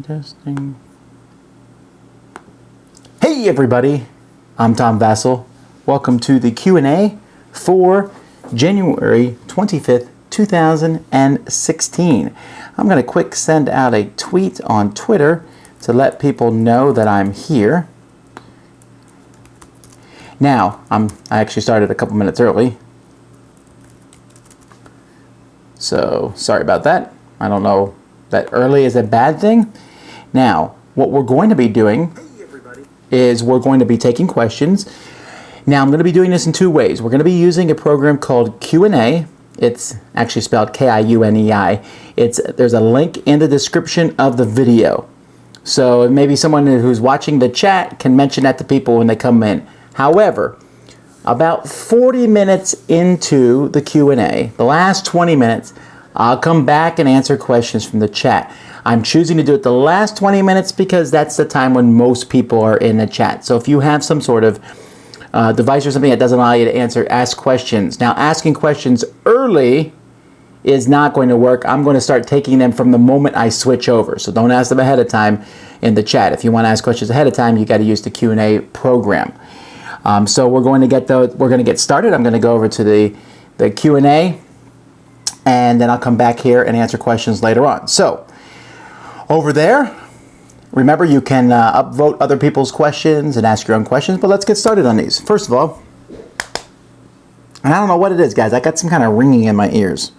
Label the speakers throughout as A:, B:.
A: Testing. Hey everybody, I'm Tom Vasel. Welcome to the Q&A for January 25th, 2016. I'm going to quick send out a tweet on Twitter to let people know that I'm here. Now, I actually started a couple minutes early. So, sorry about that. I don't know that early is a bad thing. Now, what we're going to be doing is we're going to be taking questions. Now, I'm going to be doing this in two ways. We're going to be using a program called Q&A. It's actually spelled K-I-U-N-E-I. There's a link in the description of the video. So maybe someone who's watching the chat can mention that to people when they come in. However, about 40 minutes into the Q&A, the last 20 minutes, I'll come back and answer questions from the chat. I'm choosing to do it the last 20 minutes because that's the time when most people are in the chat. So if you have some sort of device or something that doesn't allow you to ask questions. Now, asking questions early is not going to work. I'm going to start taking them from the moment I switch over. So don't ask them ahead of time in the chat. If you want to ask questions ahead of time, you got to use the Q&A program. So we're going to get started. I'm going to go over to the Q&A, and then I'll come back here and answer questions later on. So over there, remember you can upvote other people's questions and ask your own questions, but let's get started on these. First of all, and I don't know what it is, guys. I got some kind of ringing in my ears.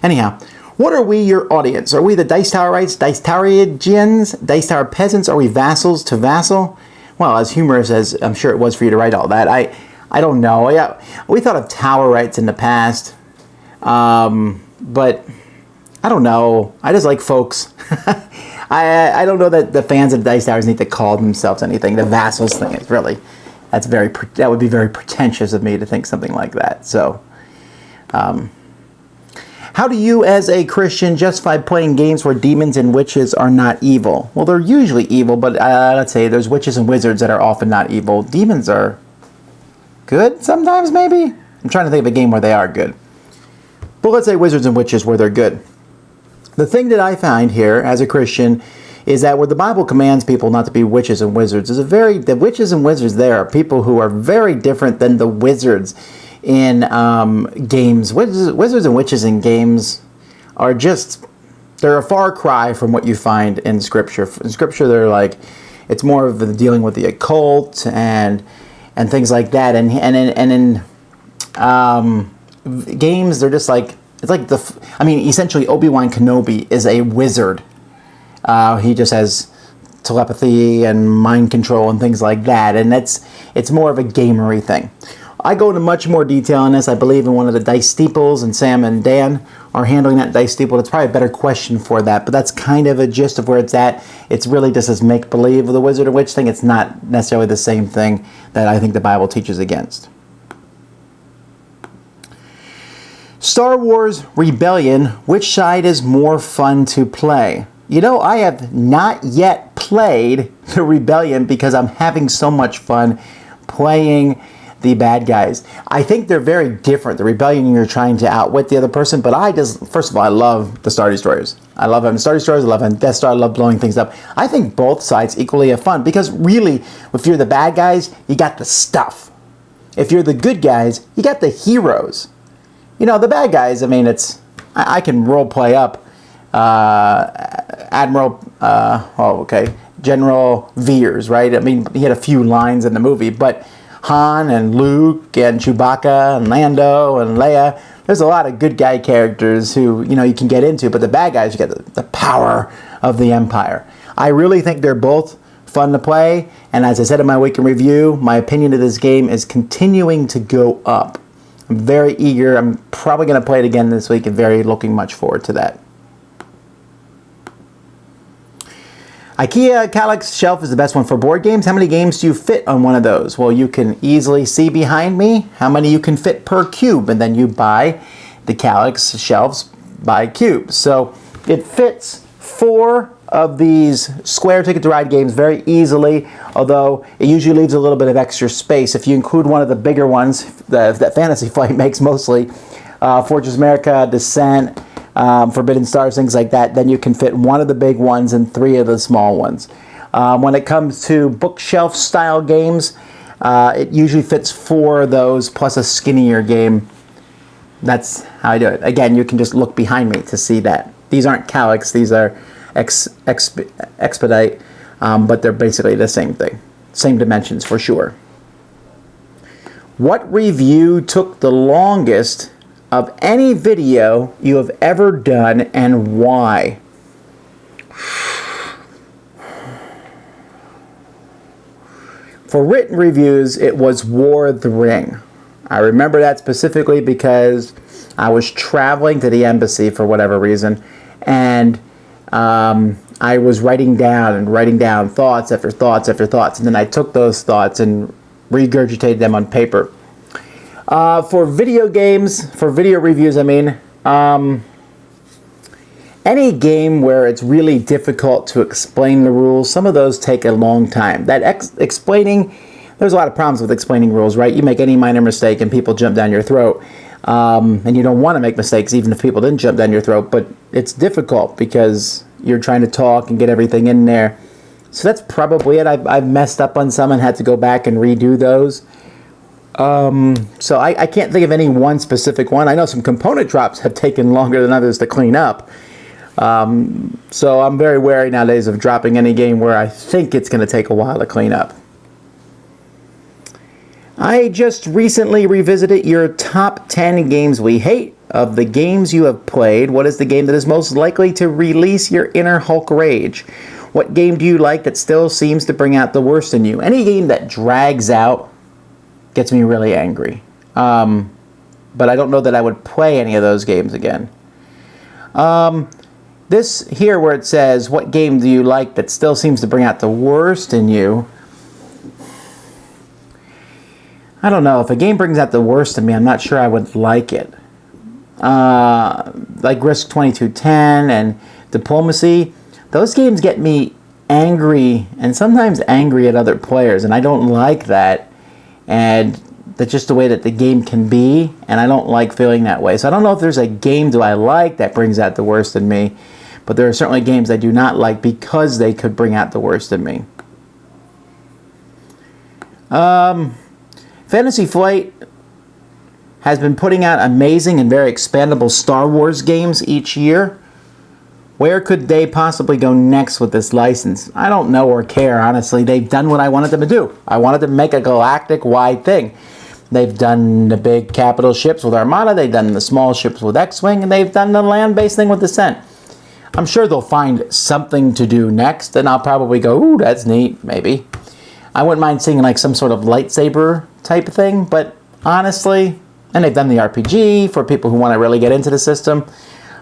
A: Anyhow, what are we, your audience? Are we the Dice Towerites, Dice Towerians, Dice Tower peasants? Are we vassals to Vasel? Well, as humorous as I'm sure it was for you to write all that, I don't know. Yeah, we thought of Towerites in the past, but I don't know. I just like folks. I don't know that the fans of Dice Towers need to call themselves anything. The vassals thing is really, that would be very pretentious of me to think something like that. So, how do you as a Christian justify playing games where demons and witches are not evil? Well, they're usually evil, but let's say there's witches and wizards that are often not evil. Demons are good sometimes, maybe? I'm trying to think of a game where they are good. But let's say wizards and witches where they're good. The thing that I find here as a Christian is that where the Bible commands people not to be witches and wizards, the witches and wizards there are people who are very different than the wizards in games. Wizards and witches in games are they're a far cry from what you find in Scripture. In Scripture, they're like, it's more of the dealing with the occult and things like that. And in games, they're just like, it's like essentially Obi-Wan Kenobi is a wizard. He just has telepathy and mind control and things like that, and it's more of a gamery thing. I go into much more detail on this. I believe in one of the dice steeples, and Sam and Dan are handling that dice steeple. It's probably a better question for that, but that's kind of a gist of where it's at. It's really just this make-believe of the wizard and witch thing. It's not necessarily the same thing that I think the Bible teaches against. Star Wars Rebellion, which side is more fun to play? You know, I have not yet played the Rebellion because I'm having so much fun playing the bad guys. I think they're very different. The Rebellion, you're trying to outwit the other person, but first of all, I love the Star Destroyers. I love having Star Destroyers, I love having Death Star, I love blowing things up. I think both sides equally have fun because really, if you're the bad guys, you got the stuff. If you're the good guys, you got the heroes. You know, the bad guys, I can role play up General Veers, right? I mean, he had a few lines in the movie, but Han and Luke and Chewbacca and Lando and Leia, there's a lot of good guy characters who, you can get into, but the bad guys, you get the power of the Empire. I really think they're both fun to play, and as I said in my week in review, my opinion of this game is continuing to go up. I'm very eager. I'm probably going to play it again this week and very looking much forward to that. IKEA Kallax shelf is the best one for board games. How many games do you fit on one of those? Well, you can easily see behind me how many you can fit per cube, and then you buy the Kallax shelves by cube. So it fits 4 of these square Ticket to Ride games very easily, although it usually leaves a little bit of extra space. If you include one of the bigger ones that Fantasy Flight makes mostly, Fortress America, Descent, Forbidden Stars, things like that, then you can fit one of the big ones and 3 of the small ones. When it comes to bookshelf style games, it usually fits 4 of those plus a skinnier game. That's how I do it. Again, you can just look behind me to see that. These aren't Calyx, these are Expedite, but they're basically the same thing. Same dimensions for sure. What review took the longest of any video you have ever done, and why? For written reviews, it was War of the Ring. I remember that specifically because I was traveling to the embassy for whatever reason, and I was writing down thoughts after thoughts after thoughts, and then I took those thoughts and regurgitated them on paper. For video games, for video reviews, I mean, any game where it's really difficult to explain the rules, some of those take a long time. That explaining, there's a lot of problems with explaining rules, right? You make any minor mistake and people jump down your throat. And you don't want to make mistakes even if people didn't jump down your throat, but it's difficult because you're trying to talk and get everything in there. So that's probably it. I've messed up on some and had to go back and redo those. So I can't think of any one specific one. I know some component drops have taken longer than others to clean up. So I'm very wary nowadays of dropping any game where I think it's going to take a while to clean up. I just recently revisited your top 10 games we hate. Of the games you have played, what is the game that is most likely to release your inner Hulk rage? What game do you like that still seems to bring out the worst in you? Any game that drags out gets me really angry. But I don't know that I would play any of those games again. This here where it says, what game do you like that still seems to bring out the worst in you? I don't know. If a game brings out the worst in me, I'm not sure I would like it. Like Risk 2210 and Diplomacy, those games get me angry and sometimes angry at other players, and I don't like that. And that's just the way that the game can be, and I don't like feeling that way. So I don't know if there's a game do I like that brings out the worst in me, but there are certainly games I do not like because they could bring out the worst in me. Fantasy Flight has been putting out amazing and very expandable Star Wars games each year. Where could they possibly go next with this license? I don't know or care, honestly. They've done what I wanted them to do. I wanted to make a galactic-wide thing. They've done the big capital ships with Armada, they've done the small ships with X-Wing, and they've done the land-based thing with Descent. I'm sure they'll find something to do next, and I'll probably go, ooh, that's neat, maybe. I wouldn't mind seeing like some sort of lightsaber type of thing, but honestly, and they've done the RPG for people who want to really get into the system,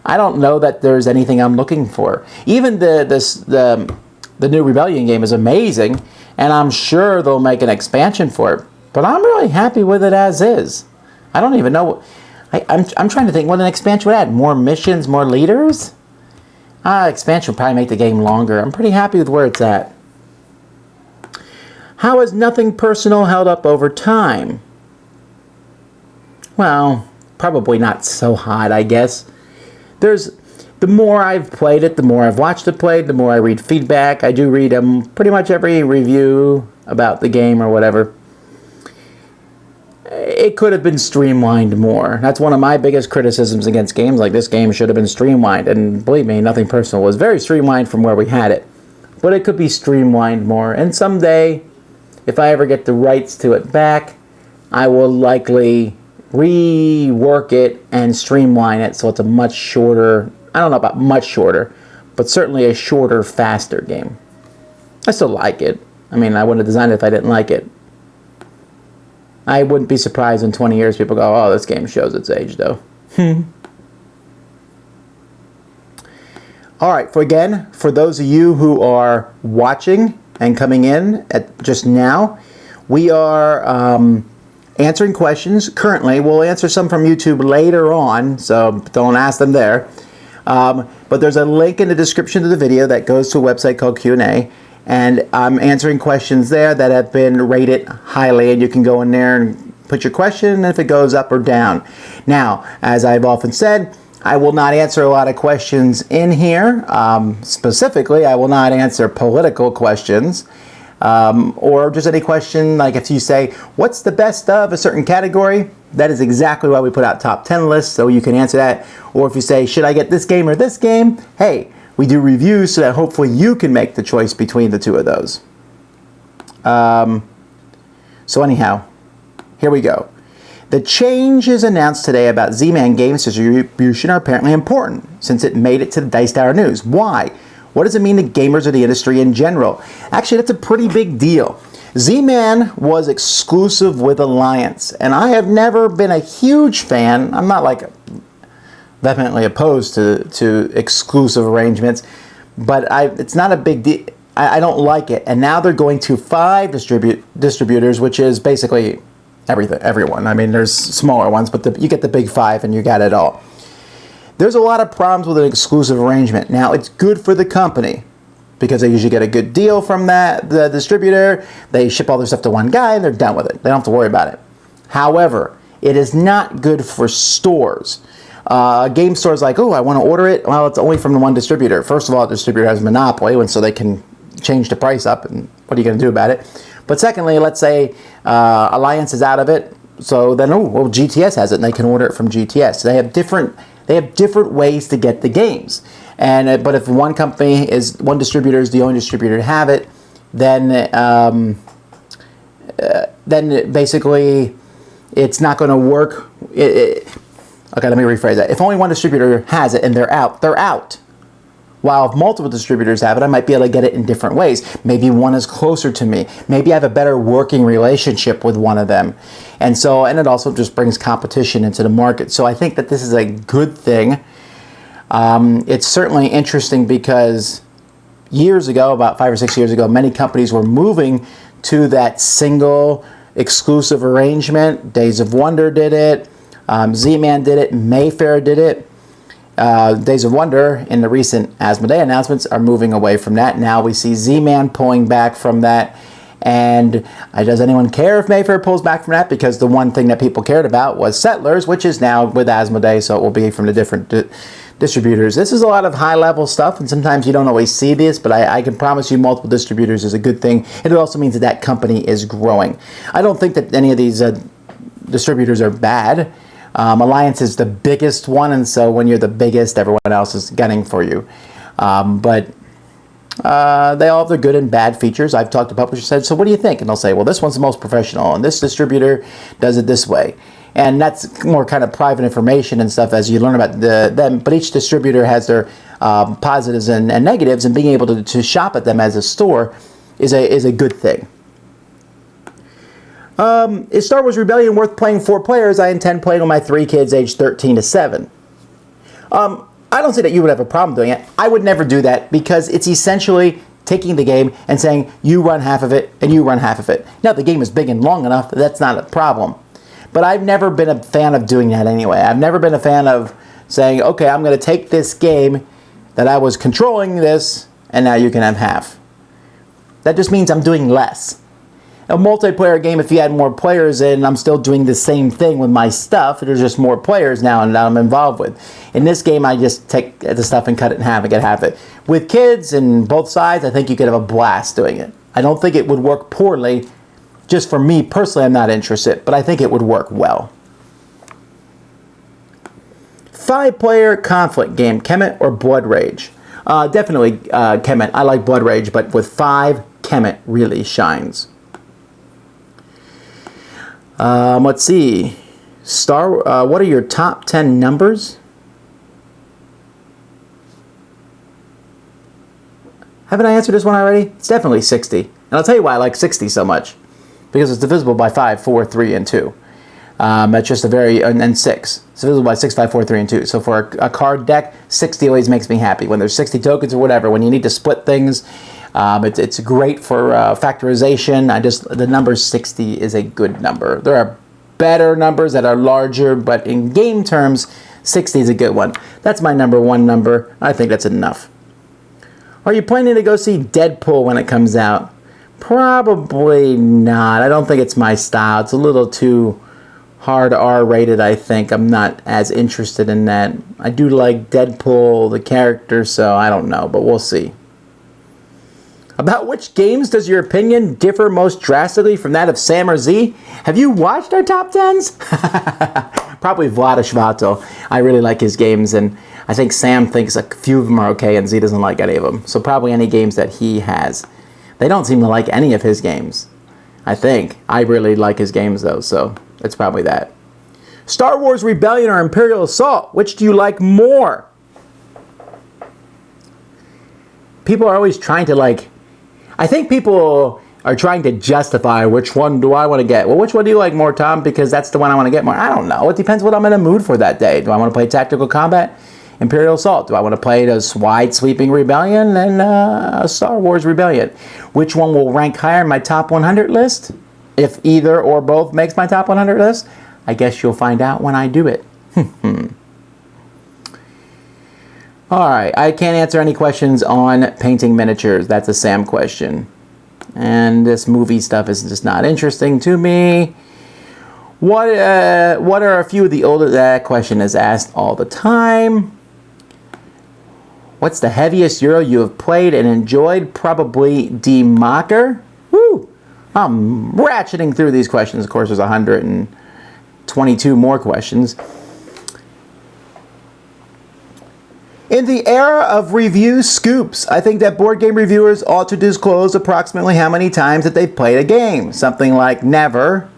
A: I don't know that there's anything I'm looking for. Even the new Rebellion game is amazing, and I'm sure they'll make an expansion for it, but I'm really happy with it as is. I don't even know. I'm trying to think what an expansion would add. More missions, more leaders? Expansion would probably make the game longer. I'm pretty happy with where it's at. How has Nothing Personal held up over time? Well, probably not so hot, I guess. The more I've played it, the more I've watched it played, the more I read feedback. I do read pretty much every review about the game or whatever. It could have been streamlined more. That's one of my biggest criticisms against games. Like, this game should have been streamlined. And believe me, Nothing Personal was very streamlined from where we had it. But it could be streamlined more. And someday, if I ever get the rights to it back, I will likely rework it and streamline it so it's a much shorter, I don't know about much shorter, but certainly a shorter, faster game. I still like it. I mean, I wouldn't have designed it if I didn't like it. I wouldn't be surprised in 20 years people go, oh, this game shows its age, though. All right, for those of you who are watching and coming in at just now, we are answering questions currently. We'll answer some from YouTube later on, so don't ask them there. But there's a link in the description of the video that goes to a website called Q&A, and I'm answering questions there that have been rated highly, and you can go in there and put your question if it goes up or down. Now, as I've often said, I will not answer a lot of questions in here. Specifically, I will not answer political questions. Or just any question, like if you say, what's the best of a certain category? That is exactly why we put out top 10 lists, so you can answer that. Or if you say, should I get this game or this game? Hey, we do reviews so that hopefully you can make the choice between the two of those. So anyhow, here we go. The changes announced today about Z-Man games distribution are apparently important, since it made it to the Dice Tower News. Why? What does it mean to gamers or the industry in general? Actually, that's a pretty big deal. Z-Man was exclusive with Alliance, and I have never been a huge fan. I'm not like vehemently opposed to exclusive arrangements, but it's not a big deal. I don't like it. And now they're going to 5 distributors, which is basically everyone. I mean, there's smaller ones, but you get the big 5 and you got it all. There's a lot of problems with an exclusive arrangement. Now, it's good for the company because they usually get a good deal from the distributor. They ship all their stuff to one guy and they're done with it. They don't have to worry about it. However, it is not good for stores. Game stores like, oh, I want to order it. Well, it's only from the one distributor. First of all, the distributor has a monopoly, and so they can change the price up, and what are you going to do about it? But secondly, let's say Alliance is out of it, so then, GTS has it, and they can order it from GTS. They have different ways to get the games. But if one distributor is the only distributor to have it, then basically it's not going to work. Okay, let me rephrase that. If only one distributor has it and they're out. While if multiple distributors have it, I might be able to get it in different ways. Maybe one is closer to me. Maybe I have a better working relationship with one of them. And it also just brings competition into the market. So I think that this is a good thing. It's certainly interesting because years ago, about 5 or 6 years ago, many companies were moving to that single exclusive arrangement. Days of Wonder did it. Z-Man did it. Mayfair did it. Days of Wonder in the recent Asmodee announcements are moving away from that. Now we see Z-Man pulling back from that. And does anyone care if Mayfair pulls back from that? Because the one thing that people cared about was Settlers, which is now with Asmodee, so it will be from the different distributors. This is a lot of high-level stuff, and sometimes you don't always see this, but I can promise you multiple distributors is a good thing. And it also means that company is growing. I don't think that any of these distributors are bad. Alliance is the biggest one, and so when you're the biggest, everyone else is gunning for you. But they all have their good and bad features. I've talked to publishers and said, so what do you think? And they'll say, well, this one's the most professional, and this distributor does it this way. And that's more kind of private information and stuff as you learn about them. But each distributor has their positives and negatives, and being able to shop at them as a store is a good thing. Is Star Wars Rebellion worth playing 4 players? I intend playing with my 3 kids aged 13 to 7. I don't say that you would have a problem doing it. I would never do that because it's essentially taking the game and saying you run half of it and you run half of it. Now, if the game is big and long enough, that's not a problem. But I've never been a fan of doing that anyway. I've never been a fan of saying, okay, I'm going to take this game that I was controlling this, and now you can have half. That just means I'm doing less. A multiplayer game, if you add more players in, I'm still doing the same thing with my stuff. There's just more players now and that I'm involved with. In this game, I just take the stuff and cut it in half and get half it. With kids and both sides, I think you could have a blast doing it. I don't think it would work poorly. Just for me personally, I'm not interested, but I think it would work well. 5-player conflict game, Kemet or Blood Rage? Definitely Kemet. I like Blood Rage, but with 5, Kemet really shines. Let's see. What are your top 10 numbers? Haven't I answered this one already? It's definitely 60. And I'll tell you why I like 60 so much. Because it's divisible by 5, 4, 3, and 2. That's just and 6. It's divisible by 6, 5, 4, 3, and 2. So for a card deck, 60 always makes me happy. When there's 60 tokens or whatever, when you need to split things, it's great for factorization. The number 60 is a good number. There are better numbers that are larger, but in game terms, 60 is a good one. That's my number 1 number. I think that's enough. Are you planning to go see Deadpool when it comes out? Probably not. I don't think it's my style. It's a little too hard R-rated, I think. I'm not as interested in that. I do like Deadpool, the character, so I don't know, but we'll see. About which games does your opinion differ most drastically from that of Sam or Z? Have you watched our top 10s? Probably Vladish Vato. I really like his games, and I think Sam thinks a few of them are okay, and Z doesn't like any of them. So probably any games that he has. They don't seem to like any of his games, I think. I really like his games, though, so it's probably that. Star Wars Rebellion or Imperial Assault? Which do you like more? People are always trying to, like... I think people are trying to justify which one do I want to get. Well, which one do you like more, Tom? Because that's the one I want to get more. I don't know. It depends what I'm in a mood for that day. Do I want to play Tactical Combat? Imperial Assault. Do I want to play this wide sweeping Rebellion and Star Wars Rebellion? Which one will rank higher in my top 100 list? If either or both makes my top 100 list, I guess you'll find out when I do it. Alright, I can't answer any questions on painting miniatures. That's a Sam question. And this movie stuff is just not interesting to me. What are a few of the older... That question is asked all the time. What's the heaviest Euro you have played and enjoyed? Probably D. Mocker. Woo! I'm ratcheting through these questions. Of course, there's 122 more questions. In the era of review scoops, I think that board game reviewers ought to disclose approximately how many times that they've played a game. Something like never.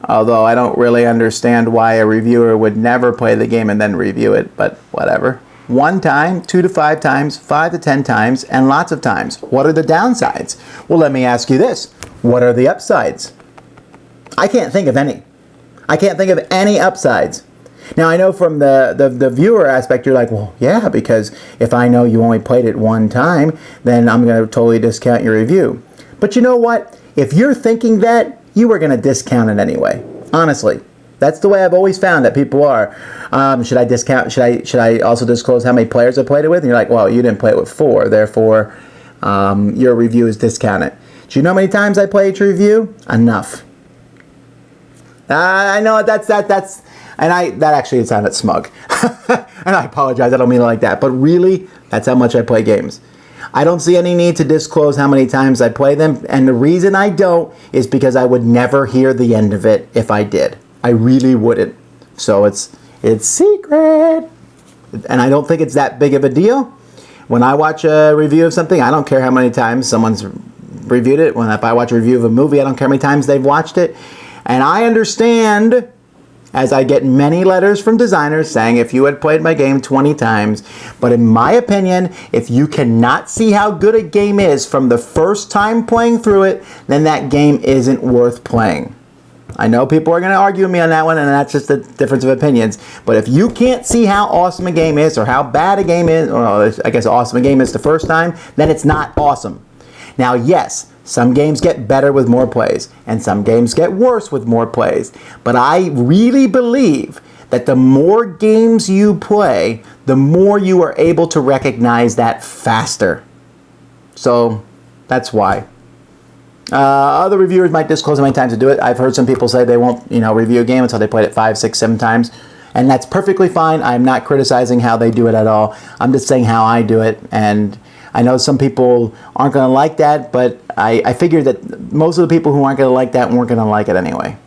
A: Although I don't really understand why a reviewer would never play the game and then review it, but whatever. 1 time, 2 to 5 times, 5 to 10 times, and lots of times. What are the downsides? Well, let me ask you this. What are the upsides? I can't think of any. I can't think of any upsides. Now, I know from the viewer aspect, you're like, well, yeah, because if I know you only played it 1 time, then I'm going to totally discount your review. But you know what? If you're thinking that, you are going to discount it anyway. Honestly. That's the way I've always found that people are. Should I discount? Should I also disclose how many players I played it with? And you're like, well, you didn't play it with 4, therefore your review is discounted. Do you know how many times I played your review? Enough. I know that actually sounded smug. And I apologize, I don't mean it like that. But really, that's how much I play games. I don't see any need to disclose how many times I play them. And the reason I don't is because I would never hear the end of it if I did. I really wouldn't. So it's secret. And I don't think it's that big of a deal. When I watch a review of something, I don't care how many times someone's reviewed it. If I watch a review of a movie, I don't care how many times they've watched it. And I understand, as I get many letters from designers saying, if you had played my game 20 times, but in my opinion, if you cannot see how good a game is from the first time playing through it, then that game isn't worth playing. I know people are going to argue with me on that one, and that's just a difference of opinions. But if you can't see how awesome a game is, or how bad a game is, or I guess awesome a game is the first time, then it's not awesome. Now, yes, some games get better with more plays, and some games get worse with more plays. But I really believe that the more games you play, the more you are able to recognize that faster. So, that's why. Other reviewers might disclose how many times to do it. I've heard some people say they won't, review a game until they played it 5, 6, 7 times. And that's perfectly fine. I'm not criticizing how they do it at all. I'm just saying how I do it. And I know some people aren't going to like that, but I figure that most of the people who aren't going to like that weren't going to like it anyway.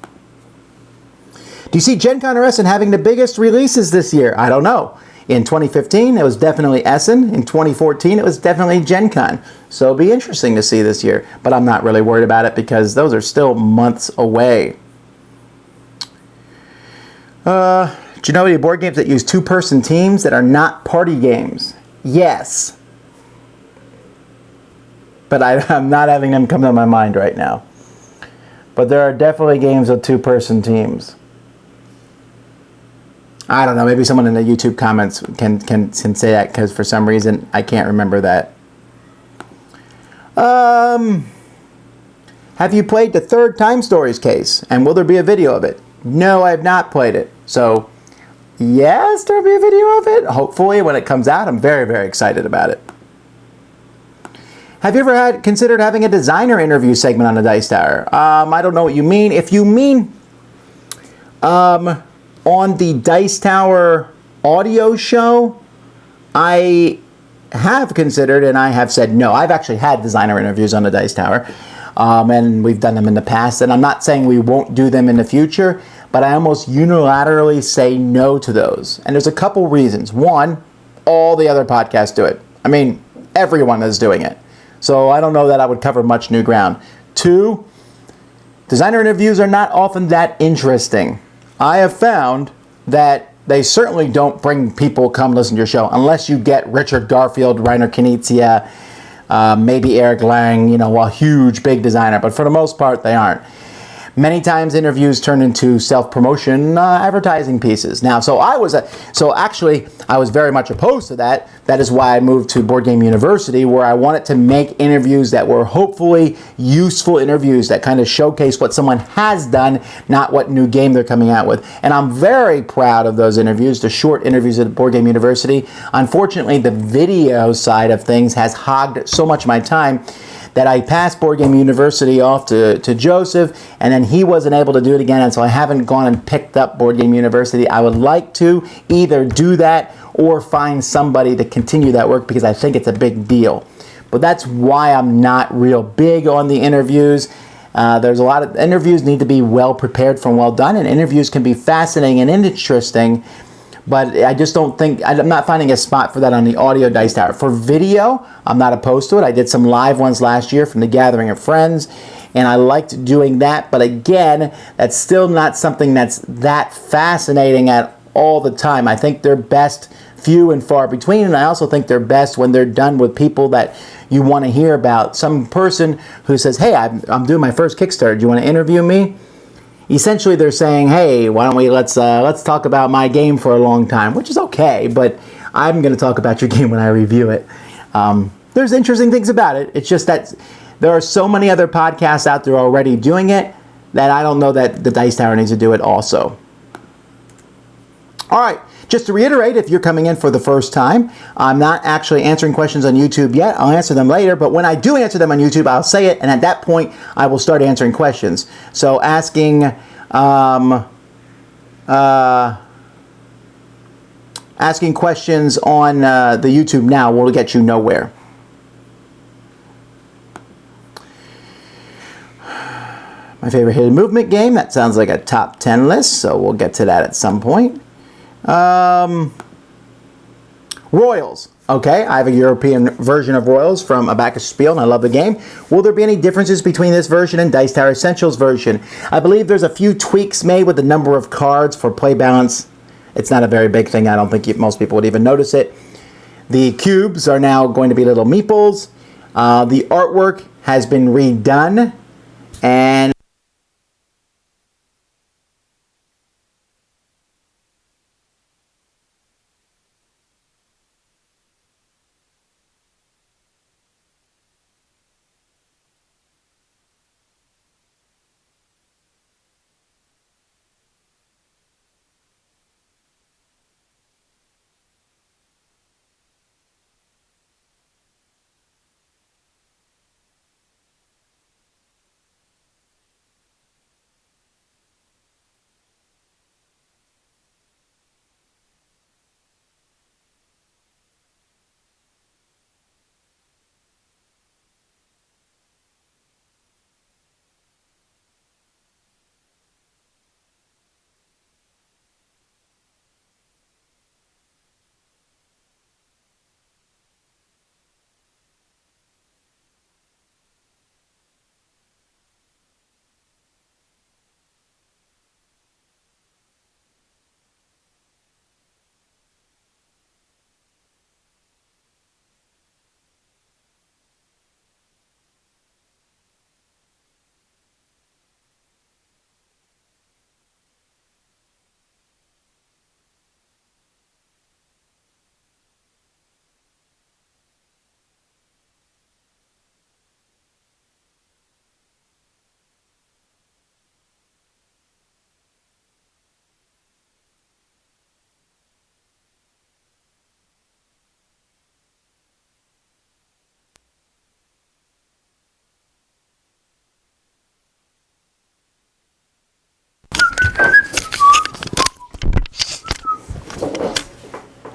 A: Do you see Gen Con or Essen having the biggest releases this year? I don't know. In 2015, it was definitely Essen. In 2014, it was definitely Gen Con. So it'll be interesting to see this year. But I'm not really worried about it because those are still months away. Do you know any board games that use 2-person teams that are not party games? Yes. But I'm not having them come to my mind right now. But there are definitely games with 2-person teams. I don't know, maybe someone in the YouTube comments can say that, because for some reason I can't remember that. Have you played the third Time Stories case? And will there be a video of it? No, I have not played it. So, yes, there will be a video of it. Hopefully, when it comes out, I'm very, very excited about it. Have you ever considered having a designer interview segment on the Dice Tower? I don't know what you mean. If you mean On the Dice Tower audio show, I have considered and I have said no. I've actually had designer interviews on the Dice Tower, and we've done them in the past. And I'm not saying we won't do them in the future, but I almost unilaterally say no to those. And there's a couple reasons. One, all the other podcasts do it. I mean, everyone is doing it. So I don't know that I would cover much new ground. Two, designer interviews are not often that interesting. I have found that they certainly don't bring people come listen to your show unless you get Richard Garfield, Reiner Knizia, maybe Eric Lang, a huge, big designer. But for the most part, they aren't. Many times interviews turn into self-promotion advertising pieces. Now, I was very much opposed to that. That is why I moved to Board Game University, where I wanted to make interviews that were hopefully useful interviews that kind of showcase what someone has done, not what new game they're coming out with. And I'm very proud of those interviews, the short interviews at Board Game University. Unfortunately, the video side of things has hogged so much of my time that I passed Board Game University off to Joseph, and then he wasn't able to do it again, and so I haven't gone and picked up Board Game University. I would like to either do that or find somebody to continue that work because I think it's a big deal. But that's why I'm not real big on the interviews. There's a lot of interviews need to be well prepared for and well done, and interviews can be fascinating and interesting, but I just don't think, I'm not finding a spot for that on the audio Dice Tower. For video, I'm not opposed to it. I did some live ones last year from the Gathering of Friends, and I liked doing that. But again, that's still not something that's that fascinating at all the time. I think they're best few and far between, and I also think they're best when they're done with people that you want to hear about. Some person who says, hey, I'm doing my first Kickstarter. Do you want to interview me? Essentially, they're saying, hey, why don't we let's talk about my game for a long time, which is okay, but I'm going to talk about your game when I review it. There's interesting things about it. It's just that there are so many other podcasts out there already doing it that I don't know that the Dice Tower needs to do it also. All right. Just to reiterate, if you're coming in for the first time, I'm not actually answering questions on YouTube yet. I'll answer them later, but when I do answer them on YouTube, I'll say it, and at that point, I will start answering questions. So asking questions on the YouTube now will get you nowhere. My favorite hidden movement game, that sounds like a top 10 list, so we'll get to that at some point. Royals. Okay, I have a European version of Royals from Abacus Spiel, and I love the game. Will there be any differences between this version and Dice Tower Essentials version? I believe there's a few tweaks made with the number of cards for play balance. It's not a very big thing. I don't think most people would even notice it. The cubes are now going to be little meeples. The artwork has been redone, and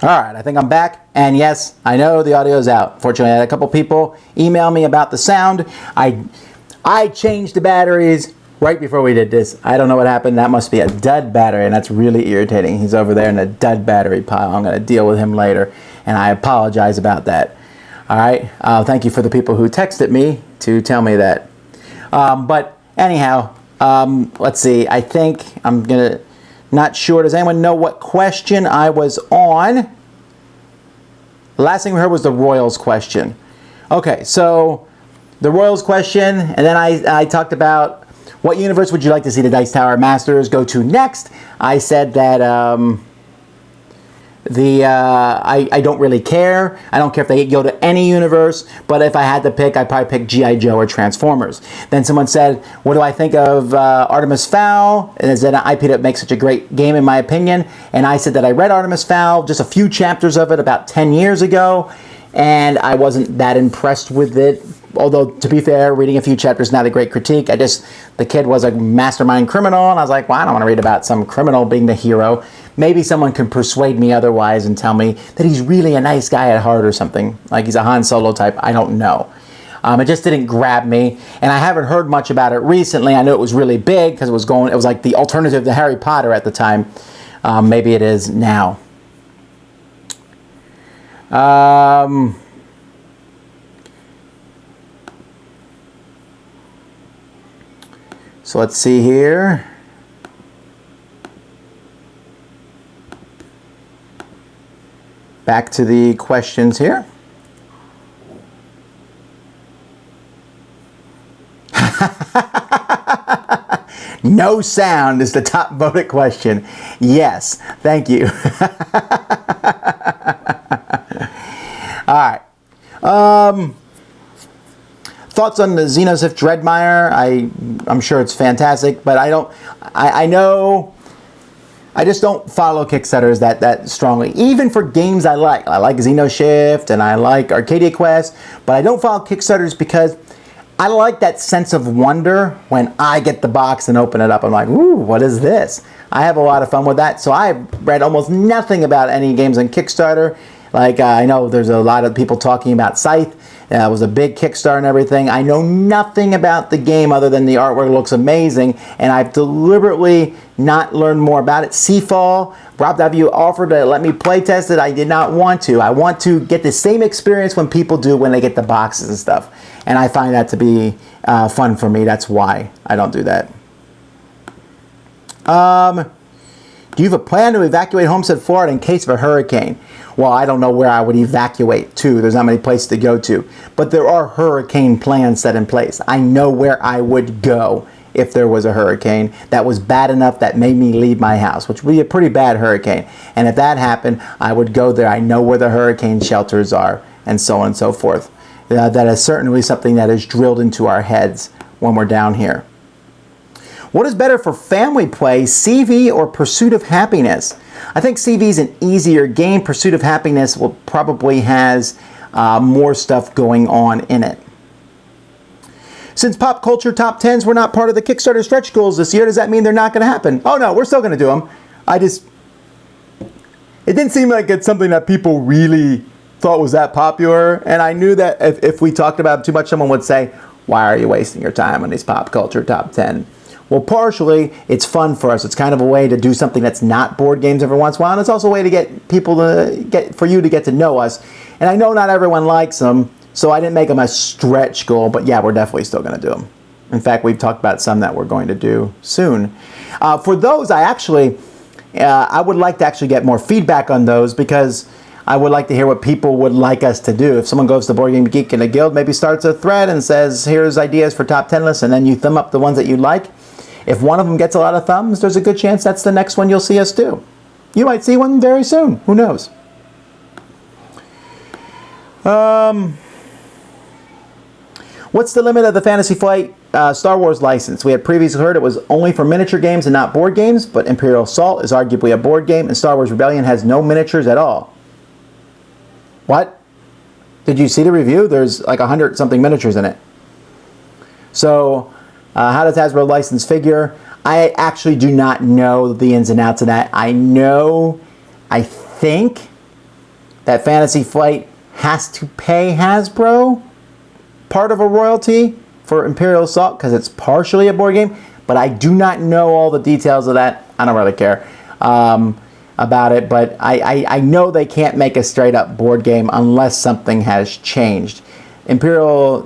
A: All right, I think I'm back, and yes, I know the audio's out. Fortunately, I had a couple people email me about the sound. I changed the batteries right before we did this. I don't know what happened. That must be a dud battery, and that's really irritating. He's over there in the dud battery pile. I'm going to deal with him later, and I apologize about that. All right, thank you for the people who texted me to tell me that. But anyhow, let's see. I think I'm going to... Not sure. Does anyone know what question I was on? The last thing we heard was the Royals question. Okay, so the Royals question, and then I talked about what universe would you like to see the Dice Tower Masters go to next. I said that I don't really care. I don't care if they go to any universe, but if I had to pick, I'd probably pick G.I. Joe or Transformers. Then someone said, what do I think of Artemis Fowl? And I said, IP that makes such a great game in my opinion. And I said that I read Artemis Fowl, just a few chapters of it about 10 years ago, and I wasn't that impressed with it. Although, to be fair, reading a few chapters is not a great critique. The kid was a mastermind criminal, and I was like, well, I don't want to read about some criminal being the hero. Maybe someone can persuade me otherwise and tell me that he's really a nice guy at heart or something. Like he's a Han Solo type. I don't know. It just didn't grab me, and I haven't heard much about it recently. I know it was really big because it was like the alternative to Harry Potter at the time. Maybe it is now. So let's see here. Back to the questions here. No sound is the top voted question. Yes, thank you. All right. Thoughts on the Xenosif Dreadmire? I'm sure it's fantastic, but I know I just don't follow Kickstarters that strongly. Even for games I like Xenoshift and I like Arcadia Quest, but I don't follow Kickstarters because I like that sense of wonder when I get the box and open it up. I'm like, ooh, what is this? I have a lot of fun with that. So I've read almost nothing about any games on Kickstarter. Like I know there's a lot of people talking about Scythe. It was a big Kickstarter and everything. I know nothing about the game other than the artwork looks amazing, and I've deliberately not learned more about it. Seafall, Rob W. offered to let me play test it. I did not want to. I want to get the same experience when people do when they get the boxes and stuff, and I find that to be fun for me. That's why I don't do that. Do you have a plan to evacuate Homestead, Florida in case of a hurricane? Well, I don't know where I would evacuate to. There's not many places to go to. But there are hurricane plans set in place. I know where I would go if there was a hurricane that was bad enough that made me leave my house, which would be a pretty bad hurricane. And if that happened, I would go there. I know where the hurricane shelters are, and so on and so forth. That is certainly something that is drilled into our heads when we're down here. What is better for family play, CV or Pursuit of Happiness? I think CV is an easier game. Pursuit of Happiness will probably has more stuff going on in it. Since pop culture top 10s were not part of the Kickstarter stretch goals this year, does that mean they're not going to happen? Oh no, we're still going to do them. It didn't seem like it's something that people really thought was that popular, and I knew that if we talked about it too much, someone would say, why are you wasting your time on these pop culture top 10? Well, partially, it's fun for us. It's kind of a way to do something that's not board games every once in a while, and it's also a way to get people for you to get to know us. And I know not everyone likes them, so I didn't make them a stretch goal, but yeah, we're definitely still going to do them. In fact, we've talked about some that we're going to do soon. For those, I would like to actually get more feedback on those because I would like to hear what people would like us to do. If someone goes to Board Game Geek in a guild, maybe starts a thread and says, here's ideas for top 10 lists, and then you thumb up the ones that you like. If one of them gets a lot of thumbs, there's a good chance that's the next one you'll see us do. You might see one very soon. Who knows? What's the limit of the Fantasy Flight Star Wars license? We had previously heard it was only for miniature games and not board games, but Imperial Assault is arguably a board game, and Star Wars Rebellion has no miniatures at all. What? Did you see the review? There's like 100-something miniatures in it. So, how does Hasbro license figure? I actually do not know the ins and outs of that. I think that Fantasy Flight has to pay Hasbro part of a royalty for Imperial Assault because it's partially a board game, but I do not know all the details of that. I don't really care about it, but I know they can't make a straight up board game unless something has changed. Imperial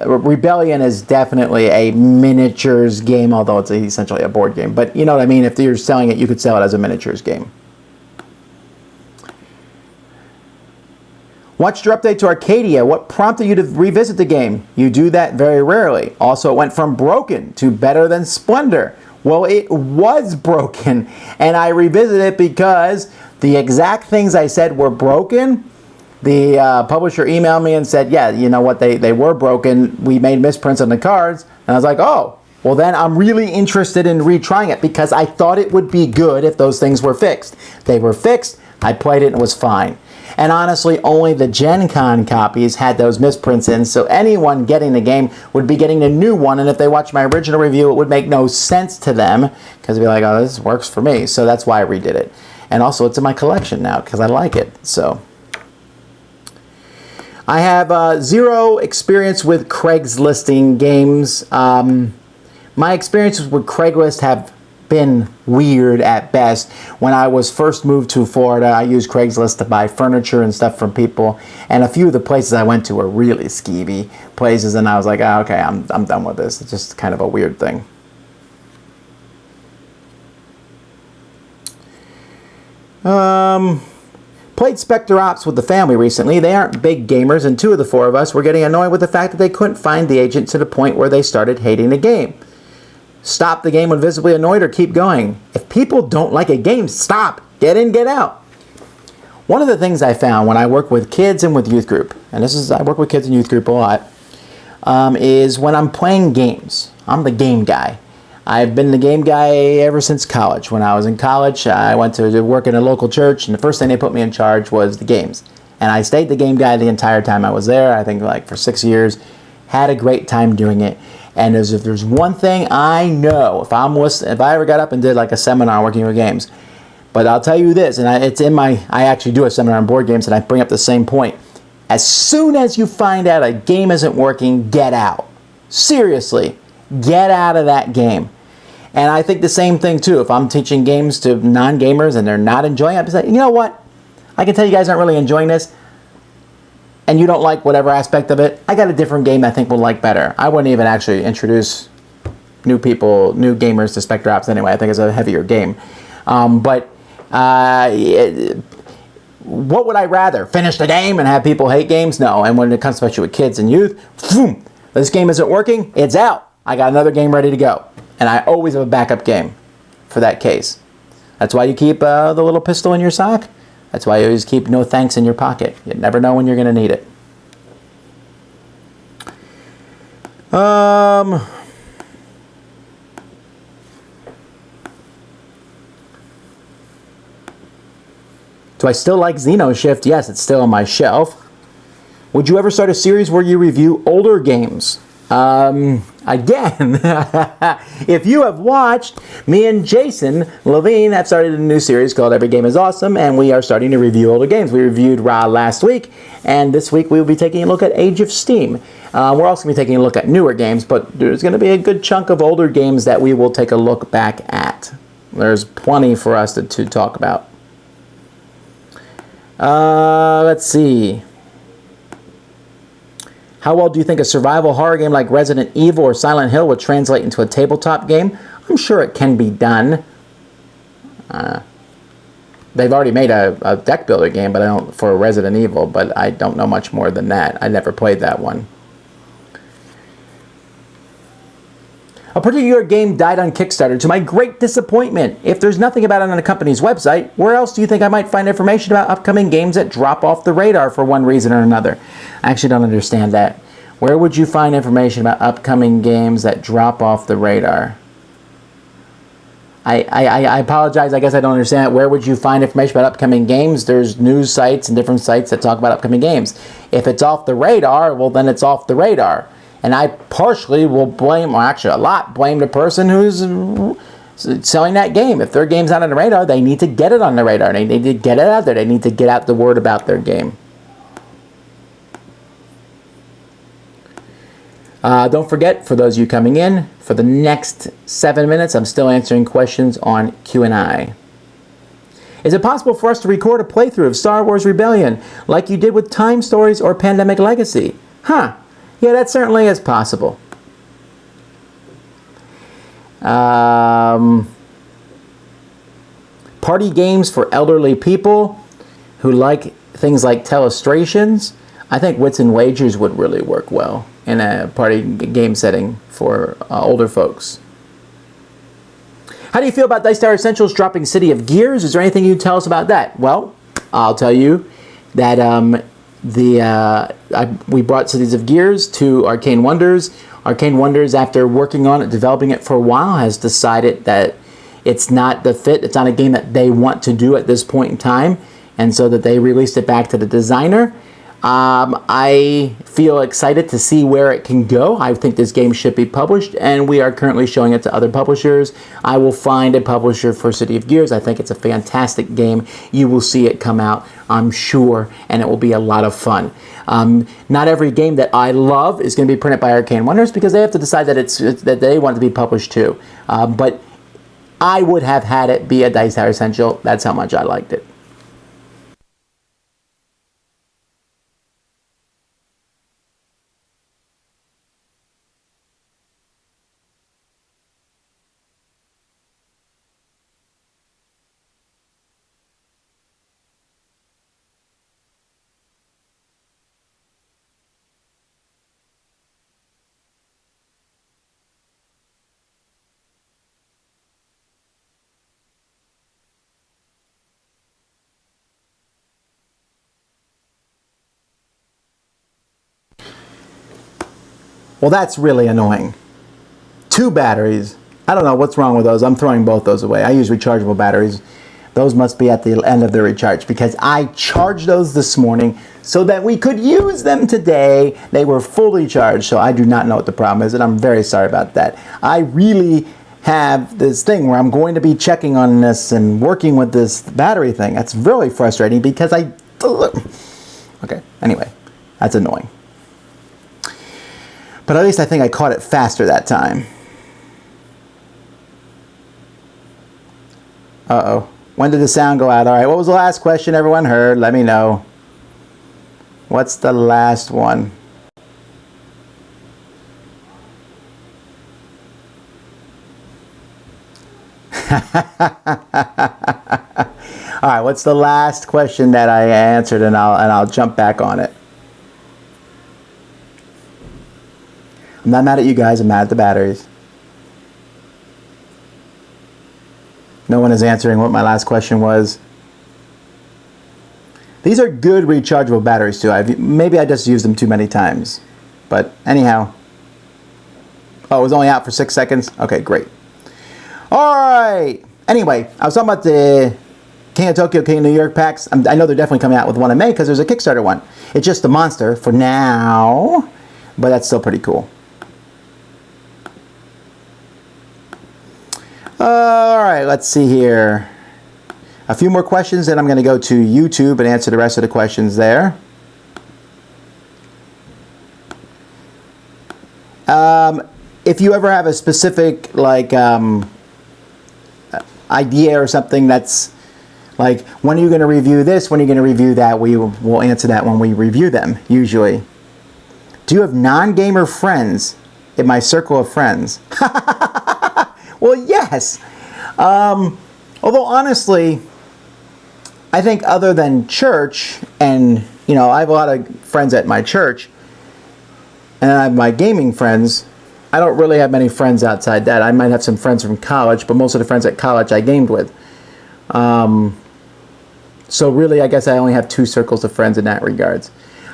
A: Rebellion is definitely a miniatures game, although it's essentially a board game. But you know what I mean? If you're selling it, you could sell it as a miniatures game. Watched your update to Arcadia. What prompted you to revisit the game? You do that very rarely. Also, it went from broken to better than Splendor. Well, it was broken, and I revisited it because the exact things I said were broken. The publisher emailed me and said, yeah, you know what, they were broken. We made misprints on the cards. And I was like, oh, well then I'm really interested in retrying it because I thought it would be good if those things were fixed. They were fixed. I played it and it was fine. And honestly, only the Gen Con copies had those misprints in, so anyone getting the game would be getting a new one, and if they watched my original review, it would make no sense to them, because they'd be like, oh, this works for me. So that's why I redid it. And also, it's in my collection now, because I like it. So I have zero experience with Craigslisting games. My experiences with Craigslist have been weird at best. When I was first moved to Florida, I used Craigslist to buy furniture and stuff from people, and a few of the places I went to were really skeevy places, and I was like, oh, okay, I'm done with this. It's just kind of a weird thing. Played Spectre Ops with the family recently. They aren't big gamers, and two of the four of us were getting annoyed with the fact that they couldn't find the agent to the point where they started hating the game. Stop the game when visibly annoyed or keep going. If people don't like a game, stop. Get in, get out. One of the things I found when I work with kids and with youth group, and I work with kids and youth group a lot, is when I'm playing games. I'm the game guy. I've been the game guy ever since college. When I was in college, I went to work in a local church, and the first thing they put me in charge was the games. And I stayed the game guy the entire time I was there, I think like for 6 years. Had a great time doing it. And if there's one thing I know, if I ever got up and did like a seminar working with games, but I'll tell you this, and I actually do a seminar on board games, and I bring up the same point. As soon as you find out a game isn't working, get out. Seriously, get out of that game. And I think the same thing too. If I'm teaching games to non-gamers and they're not enjoying it, I'm just like, you know what? I can tell you guys aren't really enjoying this, and you don't like whatever aspect of it. I got a different game I think we'll like better. I wouldn't even actually introduce new gamers to Spectre Ops anyway. I think it's a heavier game. What would I rather? Finish the game and have people hate games? No. And when it comes especially with kids and youth, boom, this game isn't working, it's out. I got another game ready to go. And I always have a backup game for that case. That's why you keep the little pistol in your sock. That's why you always keep no thanks in your pocket. You never know when you're going to need it. Do I still like Xenoshift? Yes, it's still on my shelf. Would you ever start a series where you review older games? Again, if you have watched, me and Jason Levine have started a new series called Every Game is Awesome, and we are starting to review older games. We reviewed Ra last week, and this week we will be taking a look at Age of Steam. We're also going to be taking a look at newer games, but there's going to be a good chunk of older games that we will take a look back at. There's plenty for us to talk about. Let's see. How well do you think a survival horror game like Resident Evil or Silent Hill would translate into a tabletop game? I'm sure it can be done. They've already made a deck builder game, but for Resident Evil, but I don't know much more than that. I never played that one. A particular game died on Kickstarter to my great disappointment. If there's nothing about it on the company's website, where else do you think I might find information about upcoming games that drop off the radar for one reason or another? I actually don't understand that. Where would you find information about upcoming games that drop off the radar? I apologize, I guess I don't understand. Where would you find information about upcoming games? There's news sites and different sites that talk about upcoming games. If it's off the radar, well then it's off the radar. And I partially will blame, or actually a lot, blame the person who's selling that game. If their game's not on the radar, they need to get it on the radar. They need to get it out there. They need to get out the word about their game. Don't forget, for those of you coming in, for the next 7 minutes, I'm still answering questions on Q&A. Is it possible for us to record a playthrough of Star Wars Rebellion like you did with Time Stories or Pandemic Legacy? Huh. Yeah, that certainly is possible. Party games for elderly people who like things like telestrations. I think Wits and Wagers would really work well in a party game setting for older folks. How do you feel about Dice Tower Essentials dropping City of Gears? Is there anything you can tell us about that? Well, I'll tell you that we brought Cities of Gears to Arcane Wonders. Arcane Wonders, after working on it, developing it for a while, has decided that it's not the fit. It's not a game that they want to do at this point in time, and so that they released it back to the designer. I feel excited to see where it can go. I think this game should be published, and we are currently showing it to other publishers. I will find a publisher for City of Gears. I think it's a fantastic game. You will see it come out, I'm sure, and it will be a lot of fun. Not every game that I love is going to be printed by Arcane Wonders, because they have to decide that that they want it to be published too. But I would have had it be a Dice Tower Essential. That's how much I liked it. Well, that's really annoying. 2 batteries. I don't know what's wrong with those. I'm throwing both those away. I use rechargeable batteries. Those must be at the end of their recharge, because I charged those this morning so that we could use them today. They were fully charged, so I do not know what the problem is, and I'm very sorry about that. I really have this thing where I'm going to be checking on this and working with this battery thing. That's really frustrating because okay, anyway, that's annoying. But at least I think I caught it faster that time. Uh-oh. When did the sound go out? All right, what was the last question everyone heard? Let me know. What's the last one? All right, what's the last question that I answered, and I'll jump back on it. I'm not mad at you guys, I'm mad at the batteries. No one is answering what my last question was. These are good rechargeable batteries too. Maybe I just used them too many times. But anyhow. Oh, it was only out for 6 seconds? Okay, great. Alright. Anyway, I was talking about the King of Tokyo, King of New York packs. I know they're definitely coming out with one in May because there's a Kickstarter one. It's just the monster for now. But that's still pretty cool. Alright, let's see here. A few more questions, then I'm going to go to YouTube and answer the rest of the questions there. If you ever have a specific idea or something that's like, when are you going to review this, when are you going to review that, we'll answer that when we review them, usually. Do you have non-gamer friends in my circle of friends? Well, yes. Although honestly, I think other than church, and I have a lot of friends at my church, and I have my gaming friends, I don't really have many friends outside that. I might have some friends from college, but most of the friends at college I gamed with. So really, I guess I only have 2 circles of friends in that regards.